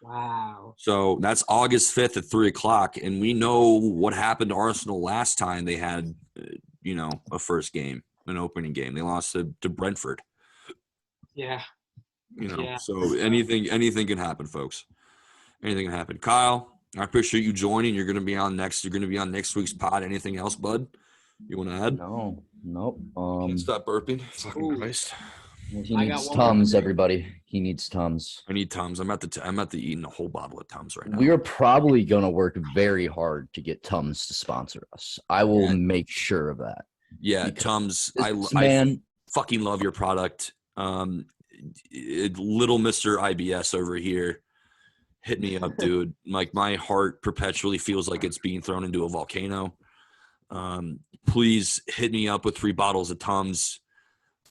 Wow. So that's August 5th at 3:00, and we know what happened to Arsenal last time they had, a first game, an opening game. They lost to Brentford. Yeah. So anything can happen, folks. Anything can happen. Kyle, I appreciate you joining. You're going to be on next week's pod. Anything else, bud? You want to add? No, nope. Can't stop burping. Fucking Christ. He needs Tums, everybody. He needs Tums. I need Tums. I'm at the eating a whole bottle of Tums right now. We are probably going to work very hard to get Tums to sponsor us. I will make sure of that. Yeah, Tums. I fucking love your product. Little Mr. IBS over here. Hit me up, dude. Like my heart perpetually feels like it's being thrown into a volcano. Please hit me up with 3 bottles of Tums.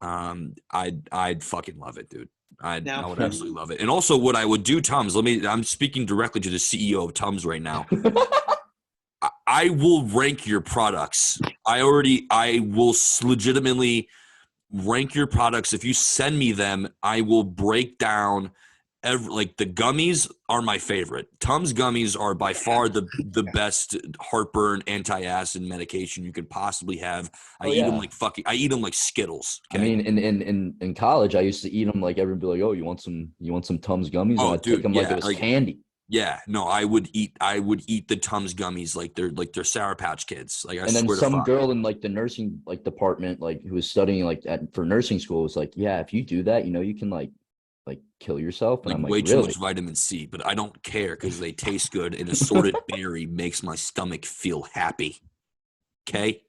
I'd fucking love it, dude. I would absolutely love it. And also what I would do, Tums, I'm speaking directly to the CEO of Tums right now. I will rank your products. I will legitimately rank your products. If you send me them, I will break down like the gummies are my favorite. Tums gummies are by far the best heartburn antacid medication you could possibly have. I eat them like Skittles. Okay? I mean, in college, I used to eat them like everyone be like, "Oh, you want some Tums gummies?" Oh, and I'd dude, take them like it was candy. Yeah, no, I would eat the Tums gummies like they're Sour Patch Kids. Like I And then swear to some fuck. girl in like the nursing like department, like who was studying like for nursing school, was like, "Yeah, if you do that, you can like kill yourself." And Like I'm like, way too "Really?" much vitamin C, but I don't care because they taste good, and assorted berry makes my stomach feel happy. Okay,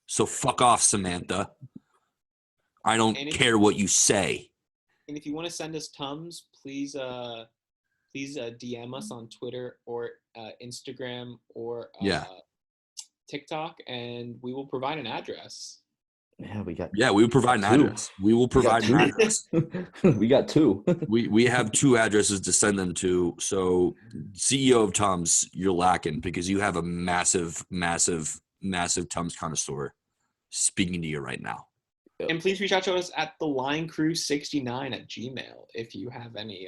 so fuck off, Samantha. I don't care what you say. And if you want to send us Tums, please DM us on Twitter or Instagram or TikTok, and we will provide an address. Yeah, we will provide an address. We will provide an address. We got two. we have 2 addresses to send them to. So, CEO of Tums, you're lacking because you have a massive Tums connoisseur speaking to you right now. And please reach out to us at thelinecrew69@gmail if you have any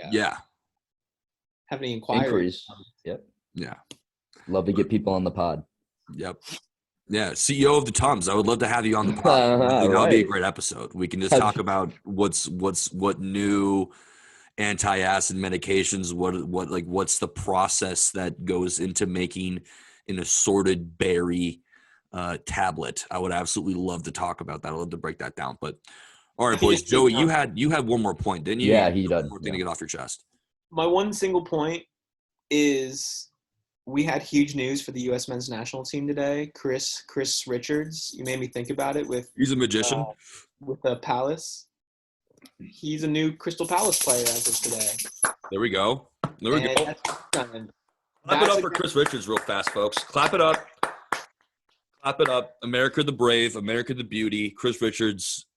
have any inquiries. Yep. Yeah. Love to get people on the pod. Yep. Yeah, CEO of the Tums. I would love to have you on the pod. That would be a great episode. We can just talk about what new antacid medications, what's the process that goes into making an assorted berry tablet. I would absolutely love to talk about that. I'd love to break that down. But all right, boys. Joey, you had one more point, didn't you? Yeah, he did. One more thing to get off your chest. My one single point is we had huge news for the U.S. men's national team today. Chris Richards, you made me think about it He's a magician. With the Palace. He's a new Crystal Palace player as of today. There we go. Clap it up for Chris Richards real fast, folks. Clap it up. Clap it up. America the Brave, America the Beauty, Chris Richards.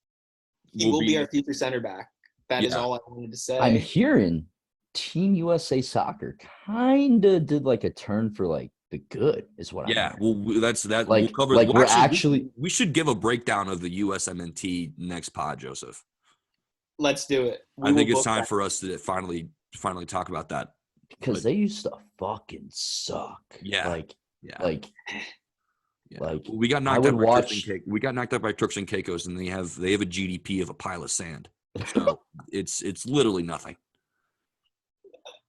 He will be our future center back. That is all I wanted to say. I'm hearing Team USA Soccer kind of did like a turn for like the good is what I'm hearing. Well, that's that. Like, we'll cover. Like well, we're actually we should give a breakdown of the USMNT next pod, Joseph. Let's do it. I think it's time for us to finally talk about that because they used to fucking suck. Yeah. We got knocked out by Turks and Caicos, and they have a GDP of a pile of sand. So it's literally nothing.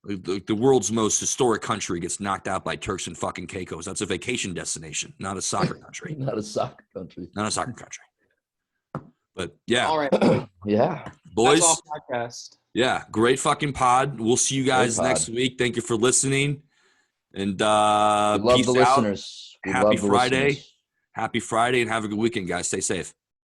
The world's most historic country gets knocked out by Turks and fucking Caicos. That's a vacation destination, not a soccer country. Not a soccer country. But yeah. All right. Yeah. Boys. That's all podcast. Yeah. Great fucking pod. We'll see you guys next week. Thank you for listening. And we love peace the out. listeners. Happy Friday. Happy Friday and have a good weekend, guys. Stay safe.